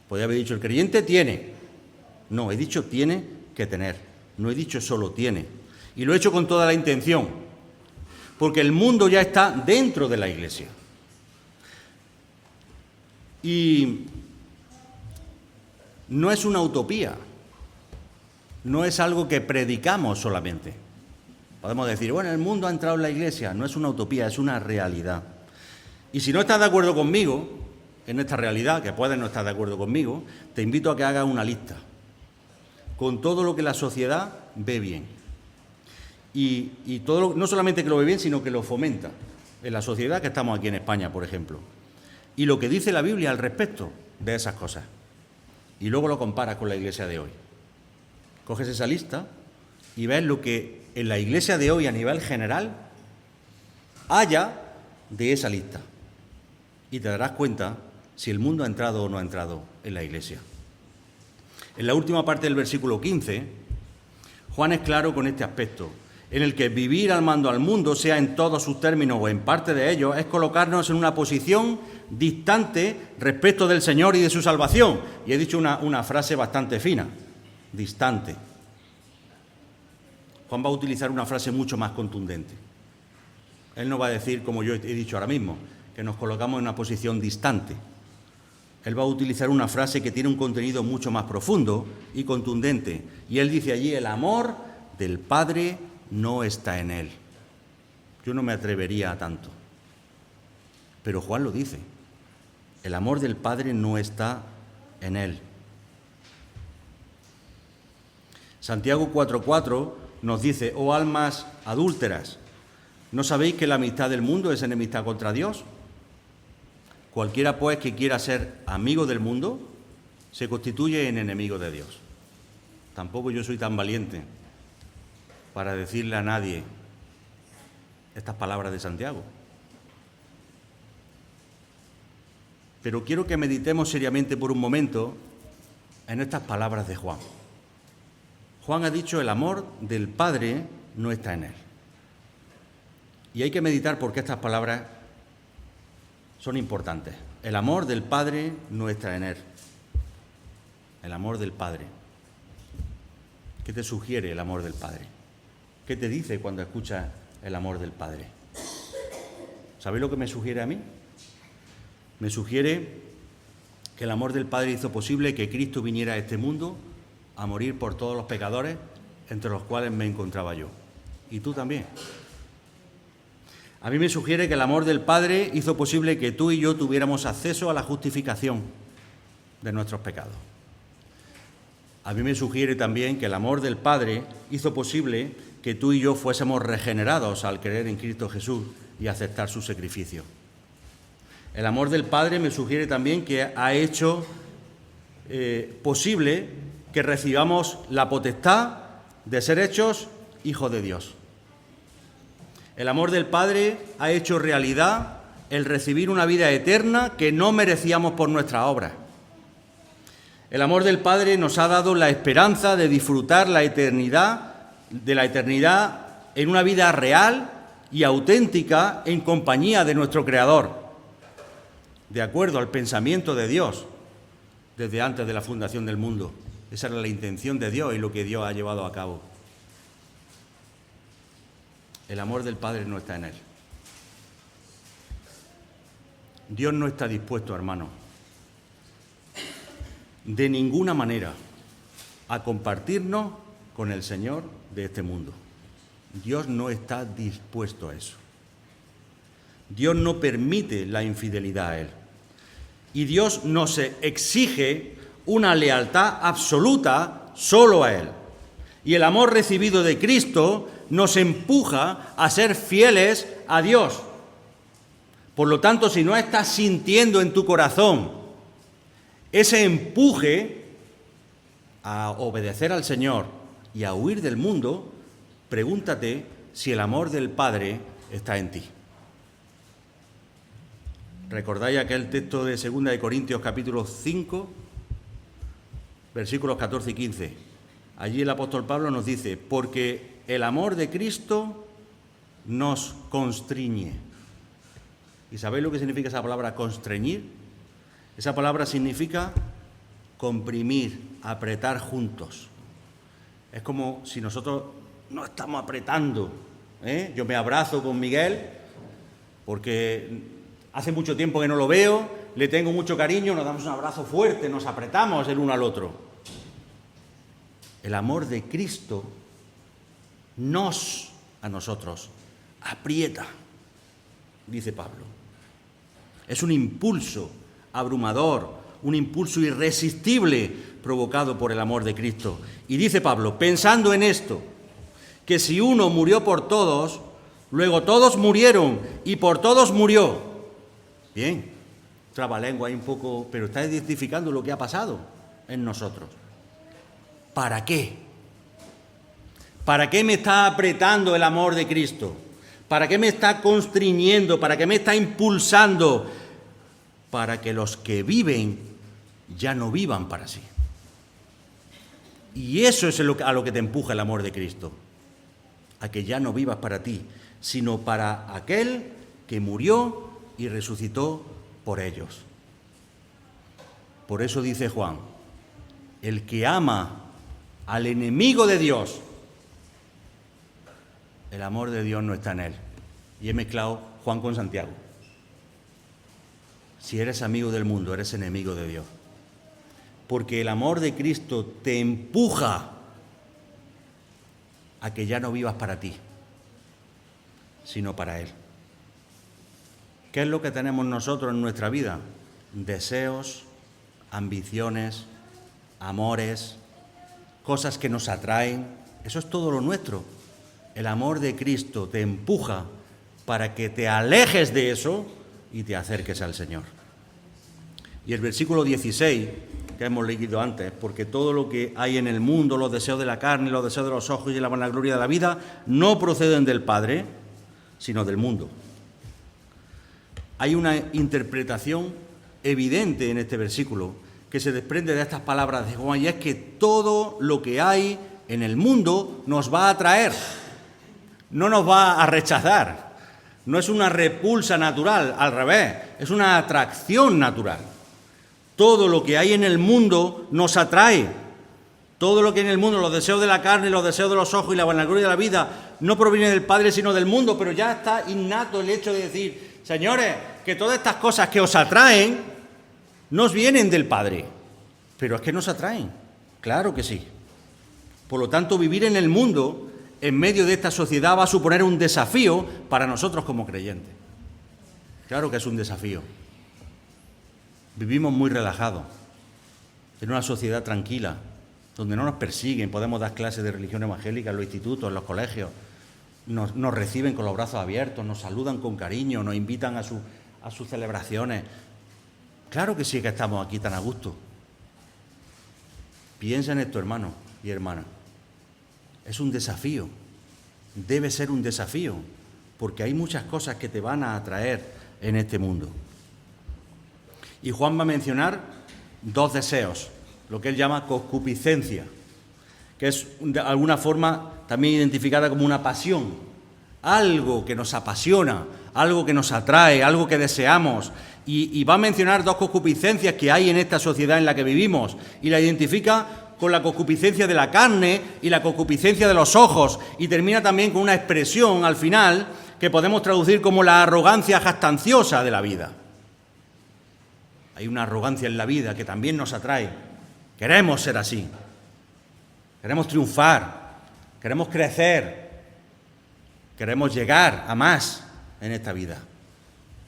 Podría haber dicho el creyente tiene. No, he dicho tiene que tener, no he dicho solo tiene. Y lo he hecho con toda la intención, porque el mundo ya está dentro de la iglesia. Y no es una utopía, no es algo que predicamos solamente. Podemos decir, bueno, el mundo ha entrado en la iglesia. No es una utopía, es una realidad. Y si no estás de acuerdo conmigo en esta realidad, que puedes no estar de acuerdo conmigo, te invito a que hagas una lista con todo lo que la sociedad ve bien. Y todo no solamente que lo ve bien, sino que lo fomenta en la sociedad que estamos aquí en España, por ejemplo. Y lo que dice la Biblia al respecto de esas cosas. Y luego lo comparas con la iglesia de hoy. Coges esa lista y ves lo que en la iglesia de hoy a nivel general haya de esa lista. y te darás cuenta si el mundo ha entrado o no ha entrado en la Iglesia. En la última parte del versículo 15, Juan es claro con este aspecto, en el que vivir amando al mundo, sea en todos sus términos o en parte de ellos, es colocarnos en una posición distante respecto del Señor y de su salvación. Y he dicho una frase bastante fina, distante. Juan va a utilizar una frase mucho más contundente. Él no va a decir, como yo he dicho ahora mismo, que nos colocamos en una posición distante. Él va a utilizar una frase que tiene un contenido mucho más profundo y contundente. Y él dice allí, el amor del Padre no está en él. Yo no me atrevería a tanto. Pero Juan lo dice. El amor del Padre no está en él. Santiago 4:4 nos dice, oh almas adúlteras, ¿no sabéis que la amistad del mundo es enemistad contra Dios? Cualquiera, pues, que quiera ser amigo del mundo, se constituye en enemigo de Dios. Tampoco yo soy tan valiente para decirle a nadie estas palabras de Santiago. Pero quiero que meditemos seriamente por un momento en estas palabras de Juan. Juan ha dicho, el amor del Padre no está en él. Y hay que meditar porque estas palabras son importantes. El amor del Padre no está en él. El amor del Padre. ¿Qué te sugiere el amor del Padre? ¿Qué te dice cuando escuchas el amor del Padre? ¿Sabéis lo que me sugiere a mí? Me sugiere que el amor del Padre hizo posible que Cristo viniera a este mundo a morir por todos los pecadores, entre los cuales me encontraba yo. Y tú también. A mí me sugiere que el amor del Padre hizo posible que tú y yo tuviéramos acceso a la justificación de nuestros pecados. A mí me sugiere también que el amor del Padre hizo posible que tú y yo fuésemos regenerados al creer en Cristo Jesús y aceptar su sacrificio. El amor del Padre me sugiere también que ha hecho posible que recibamos la potestad de ser hechos hijos de Dios. El amor del Padre ha hecho realidad el recibir una vida eterna que no merecíamos por nuestras obras. El amor del Padre nos ha dado la esperanza de disfrutar la eternidad en una vida real y auténtica en compañía de nuestro Creador, de acuerdo al pensamiento de Dios desde antes de la fundación del mundo. Esa era la intención de Dios y lo que Dios ha llevado a cabo. El amor del Padre no está en él. Dios no está dispuesto, hermano, de ninguna manera a compartirnos con el Señor de este mundo. Dios no está dispuesto a eso. Dios no permite la infidelidad a Él. Y Dios nos exige una lealtad absoluta solo a Él. Y el amor recibido de Cristo nos empuja a ser fieles a Dios. Por lo tanto, si no estás sintiendo en tu corazón ese empuje a obedecer al Señor y a huir del mundo, pregúntate si el amor del Padre está en ti. ¿Recordáis aquel texto de 2 de Corintios capítulo 5, versículos 14 y 15? Allí el apóstol Pablo nos dice, porque el amor de Cristo nos constriñe. ¿Y sabéis lo que significa esa palabra constreñir? Esa palabra significa comprimir, apretar juntos. Es como si nosotros no estamos apretando. Yo me abrazo con Miguel porque hace mucho tiempo que no lo veo, le tengo mucho cariño, nos damos un abrazo fuerte, nos apretamos el uno al otro. El amor de Cristo a nosotros, aprieta, dice Pablo. Es un impulso abrumador, un impulso irresistible provocado por el amor de Cristo. Y dice Pablo, pensando en esto, que si uno murió por todos, luego todos murieron y por todos murió. Bien, trabalengua ahí un poco, pero está identificando lo que ha pasado en nosotros. ¿Para qué? ¿Para qué me está apretando el amor de Cristo? ¿Para qué me está constriñendo? ¿Para qué me está impulsando para que los que viven ya no vivan para sí. Y eso es a lo que te empuja el amor de Cristo, a que ya no vivas para ti, sino para aquel que murió y resucitó por ellos. Por eso dice Juan, el que ama al enemigo de Dios, el amor de Dios no está en él. Y he mezclado Juan con Santiago. Si eres amigo del mundo, eres enemigo de Dios. Porque el amor de Cristo te empuja a que ya no vivas para ti, sino para Él. ¿Qué es lo que tenemos nosotros en nuestra vida? Deseos, ambiciones, amores, cosas que nos atraen. Eso es todo lo nuestro. El amor de Cristo te empuja para que te alejes de eso y te acerques al Señor. Y el versículo 16, que hemos leído antes, porque todo lo que hay en el mundo, los deseos de la carne, los deseos de los ojos y la vanagloria de la vida, no proceden del Padre, sino del mundo. Hay una interpretación evidente en este versículo que se desprende de estas palabras de Juan, y es que todo lo que hay en el mundo nos va a atraer, no nos va a rechazar. No es una repulsa natural, al revés, es una atracción natural. Todo lo que hay en el mundo nos atrae. Todo lo que hay en el mundo, los deseos de la carne, los deseos de los ojos y la vanagloria de la vida, no proviene del Padre sino del mundo, pero ya está innato el hecho de decir, señores, que todas estas cosas que os atraen nos vienen del Padre, pero es que nos atraen, claro que sí. Por lo tanto, vivir en el mundo, en medio de esta sociedad, va a suponer un desafío para nosotros como creyentes. Claro que es un desafío. Vivimos muy relajados, en una sociedad tranquila, donde no nos persiguen, podemos dar clases de religión evangélica en los institutos, en los colegios, nos reciben con los brazos abiertos, nos saludan con cariño, nos invitan a sus celebraciones. Claro que sí que estamos aquí tan a gusto. Piensa en esto, hermano y hermana. Es un desafío, debe ser un desafío, porque hay muchas cosas que te van a atraer en este mundo. Y Juan va a mencionar dos deseos, lo que él llama concupiscencia, que es de alguna forma también identificada como una pasión, algo que nos apasiona, algo que nos atrae, algo que deseamos. Y va a mencionar dos concupiscencias que hay en esta sociedad en la que vivimos, y la identifica con la concupiscencia de la carne y la concupiscencia de los ojos, y termina también con una expresión al final que podemos traducir como la arrogancia jactanciosa de la vida. Hay una arrogancia en la vida que también nos atrae. Queremos ser así. Queremos triunfar. Queremos crecer. Queremos llegar a más en esta vida.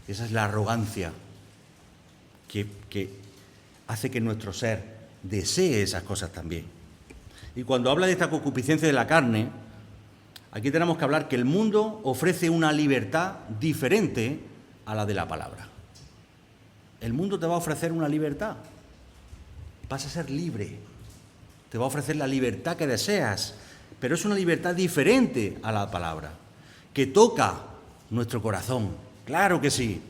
Esa es la arrogancia que hace que nuestro ser desee esas cosas también. Y cuando habla de esta concupiscencia de la carne, aquí tenemos que hablar que el mundo ofrece una libertad diferente a la de la palabra. El mundo te va a ofrecer una libertad. Vas a ser libre. Te va a ofrecer la libertad que deseas, pero es una libertad diferente a la palabra, que toca nuestro corazón. Claro que sí.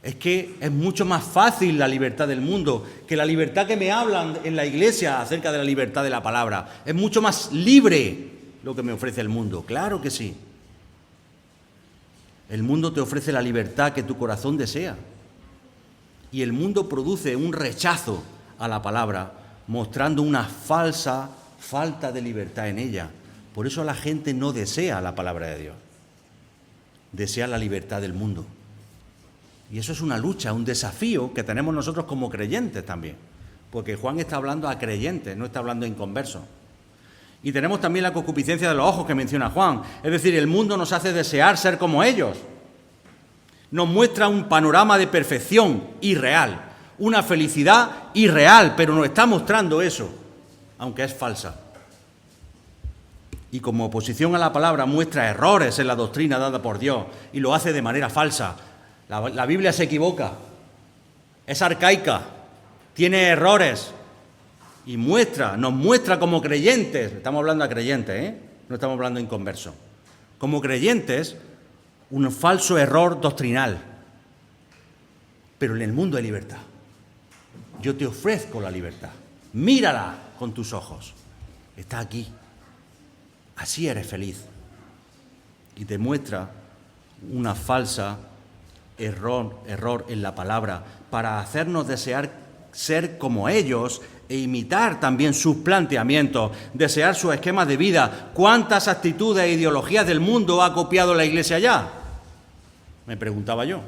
Es que es mucho más fácil la libertad del mundo que la libertad que me hablan en la iglesia acerca de la libertad de la palabra. Es mucho más libre lo que me ofrece el mundo. Claro que sí. El mundo te ofrece la libertad que tu corazón desea. Y el mundo produce un rechazo a la palabra, mostrando una falta de libertad en ella. Por eso la gente no desea la palabra de Dios. Desea la libertad del mundo. Y eso es una lucha, un desafío que tenemos nosotros como creyentes también. Porque Juan está hablando a creyentes, no está hablando a inconversos. Y tenemos también la concupiscencia de los ojos que menciona Juan. Es decir, el mundo nos hace desear ser como ellos. Nos muestra un panorama de perfección irreal, una felicidad irreal, pero nos está mostrando eso, aunque es falsa. Y como oposición a la palabra muestra errores en la doctrina dada por Dios y lo hace de manera falsa. La Biblia se equivoca, es arcaica, tiene errores y nos muestra como creyentes, estamos hablando a creyentes, no estamos hablando a inconversos, como creyentes un falso error doctrinal. pero en el mundo hay libertad. Yo te ofrezco la libertad. Mírala con tus ojos. Está aquí. Así eres feliz. Y te muestra una falsa error en la palabra para hacernos desear ser como ellos e imitar también sus planteamientos, desear sus esquemas de vida. ¿Cuántas actitudes e ideologías del mundo ha copiado la Iglesia ya? Me preguntaba yo.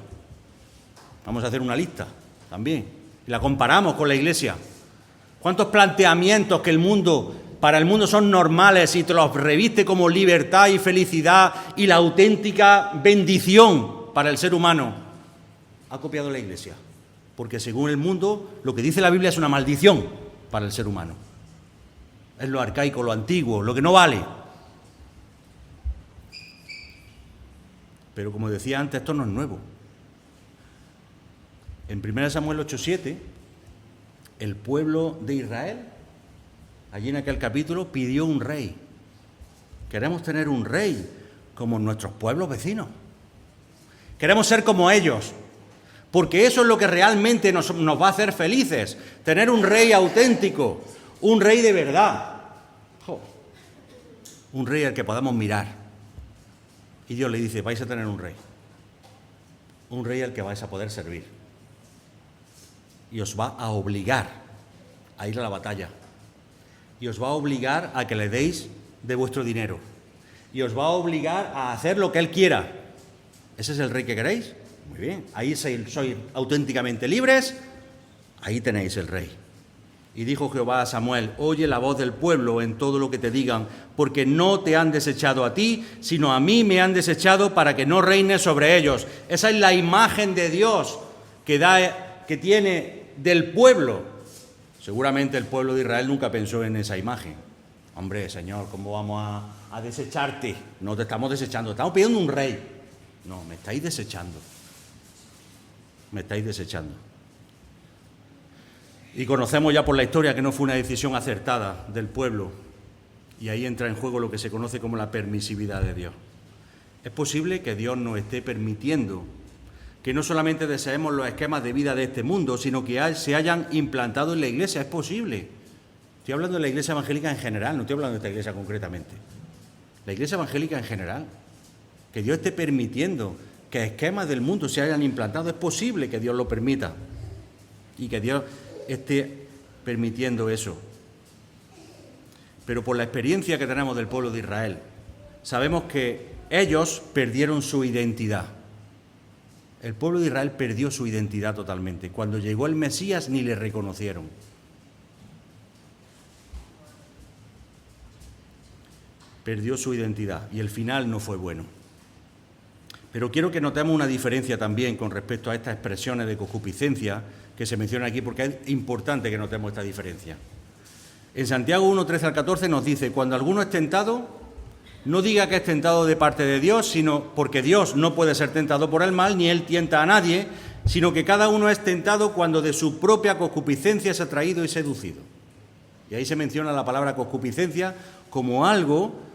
Vamos a hacer una lista también y la comparamos con la Iglesia. ¿Cuántos planteamientos que para el mundo son normales y te los reviste como libertad y felicidad y la auténtica bendición para el ser humano ha copiado la Iglesia? Porque según el mundo, lo que dice la Biblia es una maldición para el ser humano. Es lo arcaico, lo antiguo, lo que no vale. Pero como decía antes, esto no es nuevo. En 1 Samuel 8:7, el pueblo de Israel, allí en aquel capítulo, pidió un rey. Queremos tener un rey como nuestros pueblos vecinos. Queremos ser como ellos, porque eso es lo que realmente nos va a hacer felices. Tener un rey auténtico, un rey de verdad. Un rey al que podamos mirar. Y Dios le dice, vais a tener un rey. Un rey al que vais a poder servir. Y os va a obligar a ir a la batalla. Y os va a obligar a que le deis de vuestro dinero. Y os va a obligar a hacer lo que Él quiera. ¿Ese es el rey que queréis? Muy bien. Ahí sois auténticamente libres. Ahí tenéis el rey. Y dijo Jehová a Samuel, oye la voz del pueblo en todo lo que te digan, porque no te han desechado a ti, sino a mí me han desechado para que no reines sobre ellos. Esa es la imagen de Dios que tiene del pueblo. Seguramente el pueblo de Israel nunca pensó en esa imagen. Hombre, Señor, ¿cómo vamos a desecharte? No te estamos desechando, estamos pidiendo un rey. No, me estáis desechando. Me estáis desechando. Y conocemos ya por la historia que no fue una decisión acertada del pueblo. Y ahí entra en juego lo que se conoce como la permisividad de Dios. Es posible que Dios nos esté permitiendo que no solamente deseemos los esquemas de vida de este mundo, sino que se hayan implantado en la Iglesia. Es posible. Estoy hablando de la Iglesia evangélica en general, no estoy hablando de esta Iglesia concretamente. La Iglesia evangélica en general. Que Dios esté permitiendo que esquemas del mundo se hayan implantado. Es posible que Dios lo permita. Y que Dios esté permitiendo eso. Pero por la experiencia que tenemos del pueblo de Israel, sabemos que ellos perdieron su identidad. El pueblo de Israel perdió su identidad totalmente. Cuando llegó el Mesías ni le reconocieron. Perdió su identidad y el final no fue bueno. Pero quiero que notemos una diferencia también con respecto a estas expresiones de concupiscencia que se mencionan aquí, porque es importante que notemos esta diferencia. En Santiago 1:13 al 14 nos dice, cuando alguno es tentado, no diga que es tentado de parte de Dios, sino porque Dios no puede ser tentado por el mal, ni Él tienta a nadie, sino que cada uno es tentado cuando de su propia concupiscencia es atraído y seducido. Y ahí se menciona la palabra concupiscencia como algo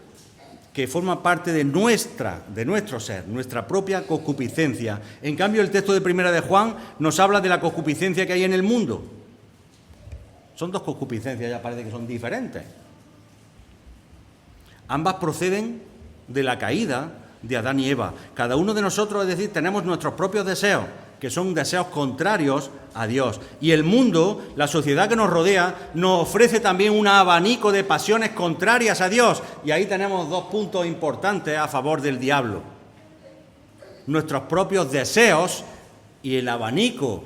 que forma parte de nuestro ser, nuestra propia concupiscencia. En cambio, el texto de Primera de Juan nos habla de la concupiscencia que hay en el mundo. Son dos concupiscencias, ya parece que son diferentes. Ambas proceden de la caída de Adán y Eva. Cada uno de nosotros, es decir, tenemos nuestros propios deseos, que son deseos contrarios a Dios. Y el mundo, la sociedad que nos rodea, nos ofrece también un abanico de pasiones contrarias a Dios. Y ahí tenemos dos puntos importantes a favor del diablo. Nuestros propios deseos y el abanico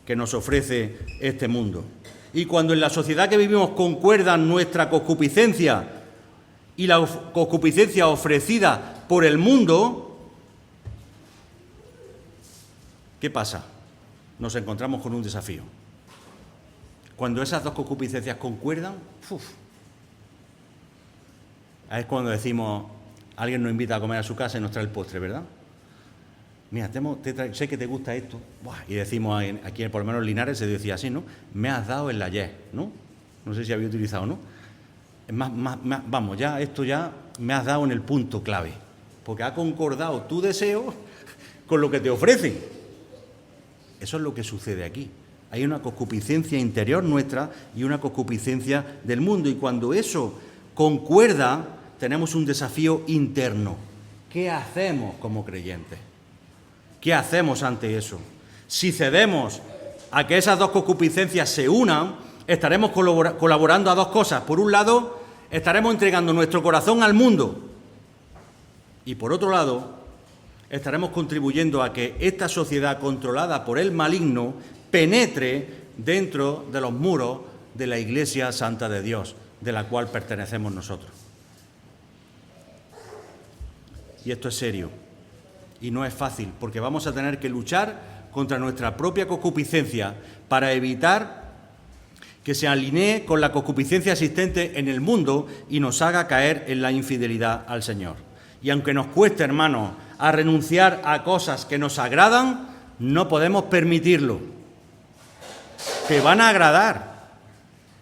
que nos ofrece este mundo. Y cuando en la sociedad que vivimos concuerdan nuestra concupiscencia y la concupiscencia ofrecida por el mundo, ¿qué pasa? Nos encontramos con un desafío. Cuando esas dos concupiscencias concuerdan, es cuando decimos, alguien nos invita a comer a su casa y nos trae el postre, ¿verdad? Mira, sé que te gusta esto. Buah, y decimos, aquí por lo menos en Linares se decía así, ¿no? Me has dado en la Y, ¿no? No sé si había utilizado, ¿no? Vamos, ya esto ya me has dado en el punto clave. Porque ha concordado tu deseo con lo que te ofrecen. Eso es lo que sucede aquí. Hay una concupiscencia interior nuestra y una concupiscencia del mundo. Y cuando eso concuerda, tenemos un desafío interno. ¿Qué hacemos como creyentes? ¿Qué hacemos ante eso? Si cedemos a que esas dos concupiscencias se unan, estaremos colaborando a dos cosas. Por un lado, estaremos entregando nuestro corazón al mundo. Y por otro lado, estaremos contribuyendo a que esta sociedad controlada por el maligno penetre dentro de los muros de la Iglesia Santa de Dios, de la cual pertenecemos nosotros. Y esto es serio y no es fácil, porque vamos a tener que luchar contra nuestra propia concupiscencia para evitar que se alinee con la concupiscencia existente en el mundo y nos haga caer en la infidelidad al Señor. Y aunque nos cueste, hermanos, a renunciar a cosas que nos agradan, no podemos permitirlo. Te van a agradar.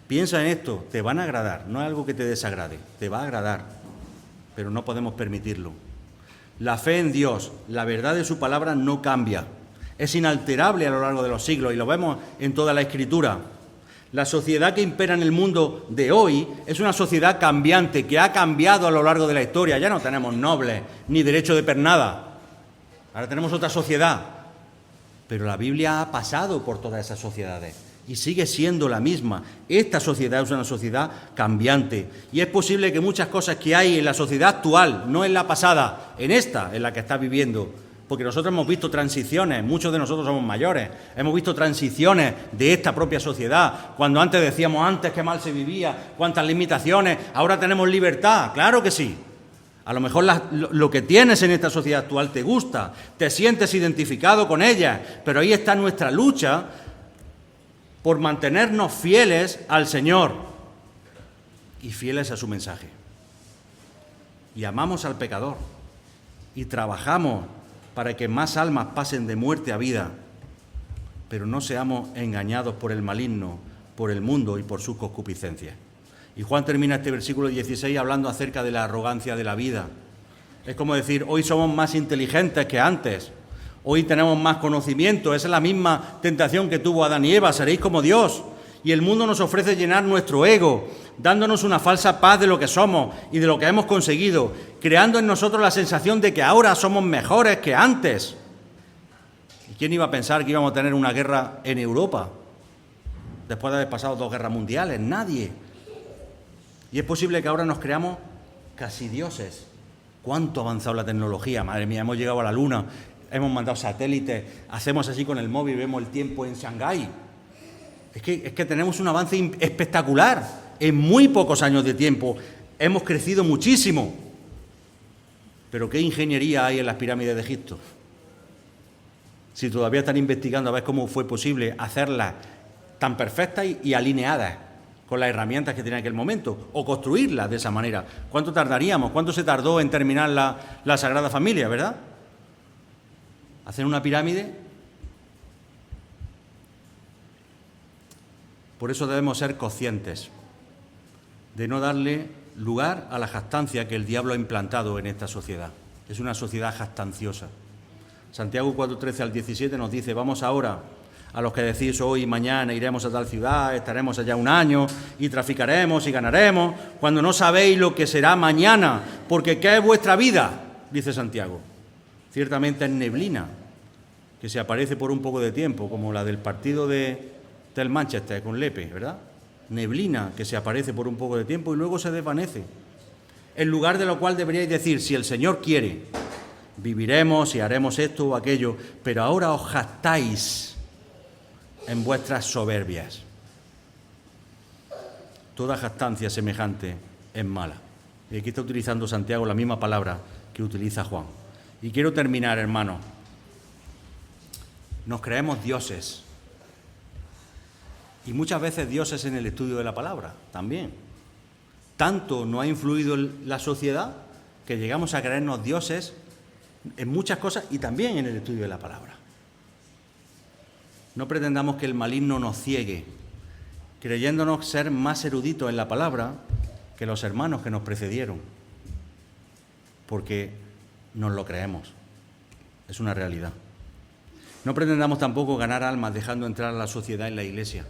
Piensa en esto, te van a agradar. No es algo que te desagrade, te va a agradar. Pero no podemos permitirlo. La fe en Dios, la verdad de su palabra no cambia. Es inalterable a lo largo de los siglos y lo vemos en toda la Escritura. La sociedad que impera en el mundo de hoy es una sociedad cambiante, que ha cambiado a lo largo de la historia. Ya no tenemos nobles ni derecho de pernada. Ahora tenemos otra sociedad. Pero la Biblia ha pasado por todas esas sociedades y sigue siendo la misma. Esta sociedad es una sociedad cambiante. Y es posible que muchas cosas que hay en la sociedad actual, no en la pasada, en esta, en la que está viviendo, porque nosotros hemos visto transiciones, muchos de nosotros somos mayores, hemos visto transiciones de esta propia sociedad, cuando antes decíamos antes qué mal se vivía, cuántas limitaciones, ahora tenemos libertad, claro que sí. A lo mejor lo que tienes en esta sociedad actual te gusta, te sientes identificado con ella, pero ahí está nuestra lucha por mantenernos fieles al Señor y fieles a su mensaje. Y amamos al pecador y trabajamos para que más almas pasen de muerte a vida, pero no seamos engañados por el maligno, por el mundo y por sus concupiscencias. Y Juan termina este versículo 16 hablando acerca de la arrogancia de la vida. Es como decir, hoy somos más inteligentes que antes, hoy tenemos más conocimiento, esa es la misma tentación que tuvo Adán y Eva, seréis como Dios. Y el mundo nos ofrece llenar nuestro ego, dándonos una falsa paz de lo que somos y de lo que hemos conseguido, creando en nosotros la sensación de que ahora somos mejores que antes. ¿Y quién iba a pensar que íbamos a tener una guerra en Europa después de haber pasado 2 guerras mundiales? Nadie. Y es posible que ahora nos creamos casi dioses. ¿Cuánto ha avanzado la tecnología? Madre mía, hemos llegado a la Luna, hemos mandado satélites, hacemos así con el móvil, vemos el tiempo en Shanghái. Es que tenemos un avance espectacular. En muy pocos años de tiempo hemos crecido muchísimo. Pero ¿qué ingeniería hay en las pirámides de Egipto? Si todavía están investigando a ver cómo fue posible hacerlas tan perfectas y alineadas con las herramientas que tenía en aquel momento, o construirlas de esa manera. ¿Cuánto tardaríamos? ¿Cuánto se tardó en terminar la Sagrada Familia, verdad? ¿Hacer una pirámide? Por eso debemos ser conscientes de no darle lugar a la jactancia que el diablo ha implantado en esta sociedad. Es una sociedad jactanciosa. Santiago 4:13 al 17 nos dice, vamos ahora a los que decís hoy y mañana iremos a tal ciudad, estaremos allá 1 año y traficaremos y ganaremos, cuando no sabéis lo que será mañana, porque ¿qué es vuestra vida?, dice Santiago. Ciertamente es neblina, que se aparece por un poco de tiempo, como la del partido del Manchester con Lepe, ¿verdad? Neblina que se aparece por un poco de tiempo y luego se desvanece. En lugar de lo cual deberíais decir, si el Señor quiere, viviremos y haremos esto o aquello, pero ahora os jactáis en vuestras soberbias. Toda jactancia semejante es mala. Y aquí está utilizando Santiago la misma palabra que utiliza Juan. Y quiero terminar, hermanos. Nos creemos dioses. Y muchas veces dioses en el estudio de la palabra también. Tanto nos ha influido la sociedad que llegamos a creernos dioses en muchas cosas y también en el estudio de la palabra. No pretendamos que el maligno nos ciegue, creyéndonos ser más eruditos en la palabra que los hermanos que nos precedieron, porque nos lo creemos. Es una realidad. No pretendamos tampoco ganar almas dejando entrar a la sociedad en la Iglesia.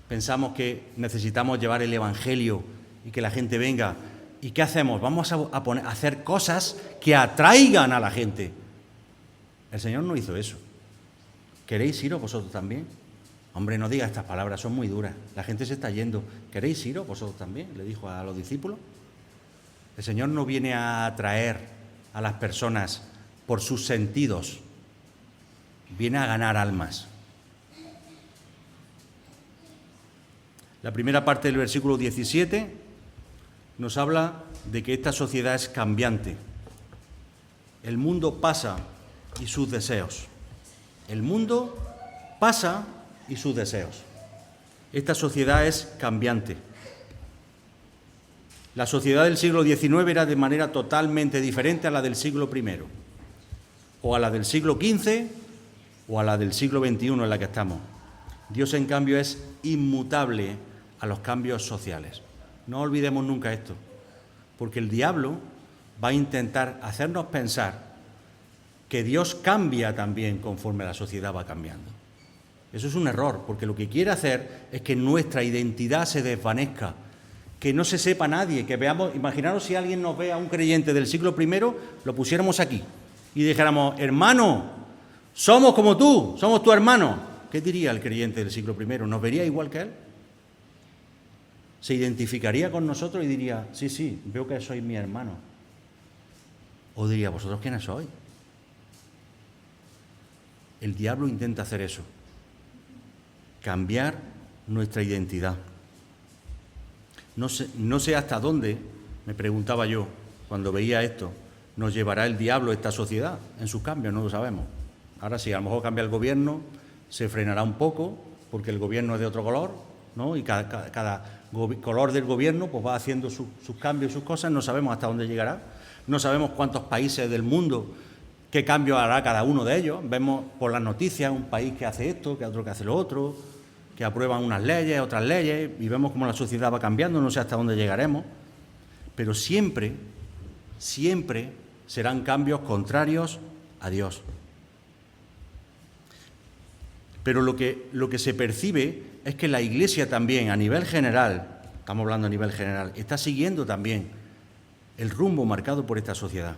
Pensamos que necesitamos llevar el Evangelio y que la gente venga. ¿Y qué hacemos? Vamos a hacer cosas que atraigan a la gente. El Señor no hizo eso. ¿Queréis iros vosotros también? Hombre, no diga estas palabras, son muy duras. La gente se está yendo. ¿Queréis iros vosotros también? Le dijo a los discípulos. El Señor no viene a atraer a las personas por sus sentidos. Viene a ganar almas. La primera parte del versículo 17 nos habla de que esta sociedad es cambiante. El mundo pasa y sus deseos. El mundo pasa y sus deseos. Esta sociedad es cambiante. La sociedad del siglo XIX era de manera totalmente diferente a la del siglo I, o a la del siglo XV, o a la del siglo XXI en la que estamos. Dios, en cambio, es inmutable a los cambios sociales. No olvidemos nunca esto, porque el diablo va a intentar hacernos pensar que Dios cambia también conforme la sociedad va cambiando. Eso es un error, porque lo que quiere hacer es que nuestra identidad se desvanezca, que no se sepa nadie, que veamos, imaginaros si alguien nos ve a un creyente del siglo I, lo pusiéramos aquí y dijéramos, hermano, somos como tú, somos tu hermano. ¿Qué diría el creyente del siglo I? ¿Nos vería igual que él? ¿Se identificaría con nosotros y diría, sí, veo que sois mi hermano? ¿O diría, vosotros quiénes sois? El diablo intenta hacer eso, cambiar nuestra identidad. No sé hasta dónde, me preguntaba yo cuando veía esto, nos llevará el diablo esta sociedad en sus cambios, no lo sabemos. Ahora sí, a lo mejor cambia el gobierno, se frenará un poco, porque el gobierno es de otro color, ¿no? Y cada color del gobierno pues va haciendo sus cambios y sus cosas, no sabemos hasta dónde llegará, no sabemos cuántos países del mundo, qué cambio hará cada uno de ellos. Vemos por las noticias un país que hace esto, que otro que hace lo otro, que aprueban unas leyes, otras leyes, y vemos cómo la sociedad va cambiando, no sé hasta dónde llegaremos, pero siempre serán cambios contrarios a Dios. Pero lo que se percibe es que la Iglesia también, a nivel general, estamos hablando a nivel general, está siguiendo también el rumbo marcado por esta sociedad.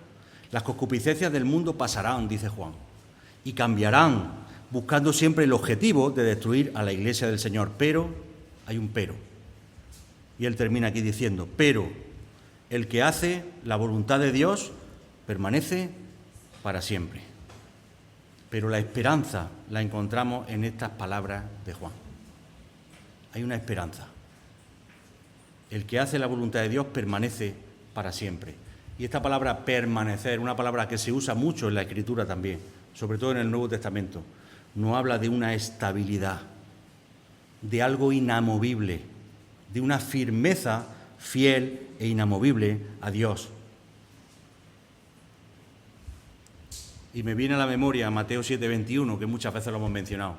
Las concupiscencias del mundo pasarán, dice Juan, y cambiarán, buscando siempre el objetivo de destruir a la Iglesia del Señor. Pero, hay un pero. Y él termina aquí diciendo, pero el que hace la voluntad de Dios permanece para siempre. Pero la esperanza la encontramos en estas palabras de Juan. Hay una esperanza. El que hace la voluntad de Dios permanece para siempre. Y esta palabra permanecer, una palabra que se usa mucho en la Escritura también, sobre todo en el Nuevo Testamento, nos habla de una estabilidad, de algo inamovible, de una firmeza fiel e inamovible a Dios. Y me viene a la memoria Mateo 7:21, que muchas veces lo hemos mencionado.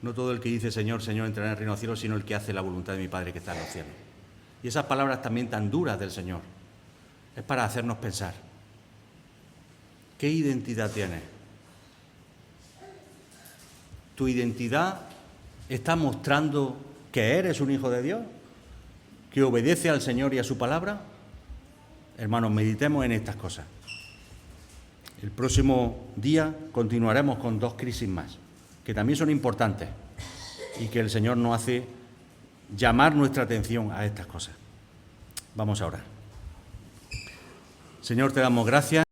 No todo el que dice Señor, Señor entrará en el reino de los cielos, sino el que hace la voluntad de mi Padre que está en los cielos. Y esas palabras también tan duras del Señor es para hacernos pensar. ¿Qué identidad tienes? ¿Tu identidad está mostrando que eres un hijo de Dios? ¿Que obedece al Señor y a su palabra? Hermanos, meditemos en estas cosas. El próximo día continuaremos con 2 crisis más, que también son importantes y que el Señor nos hace llamar nuestra atención a estas cosas. Vamos a orar. Señor, te damos gracias.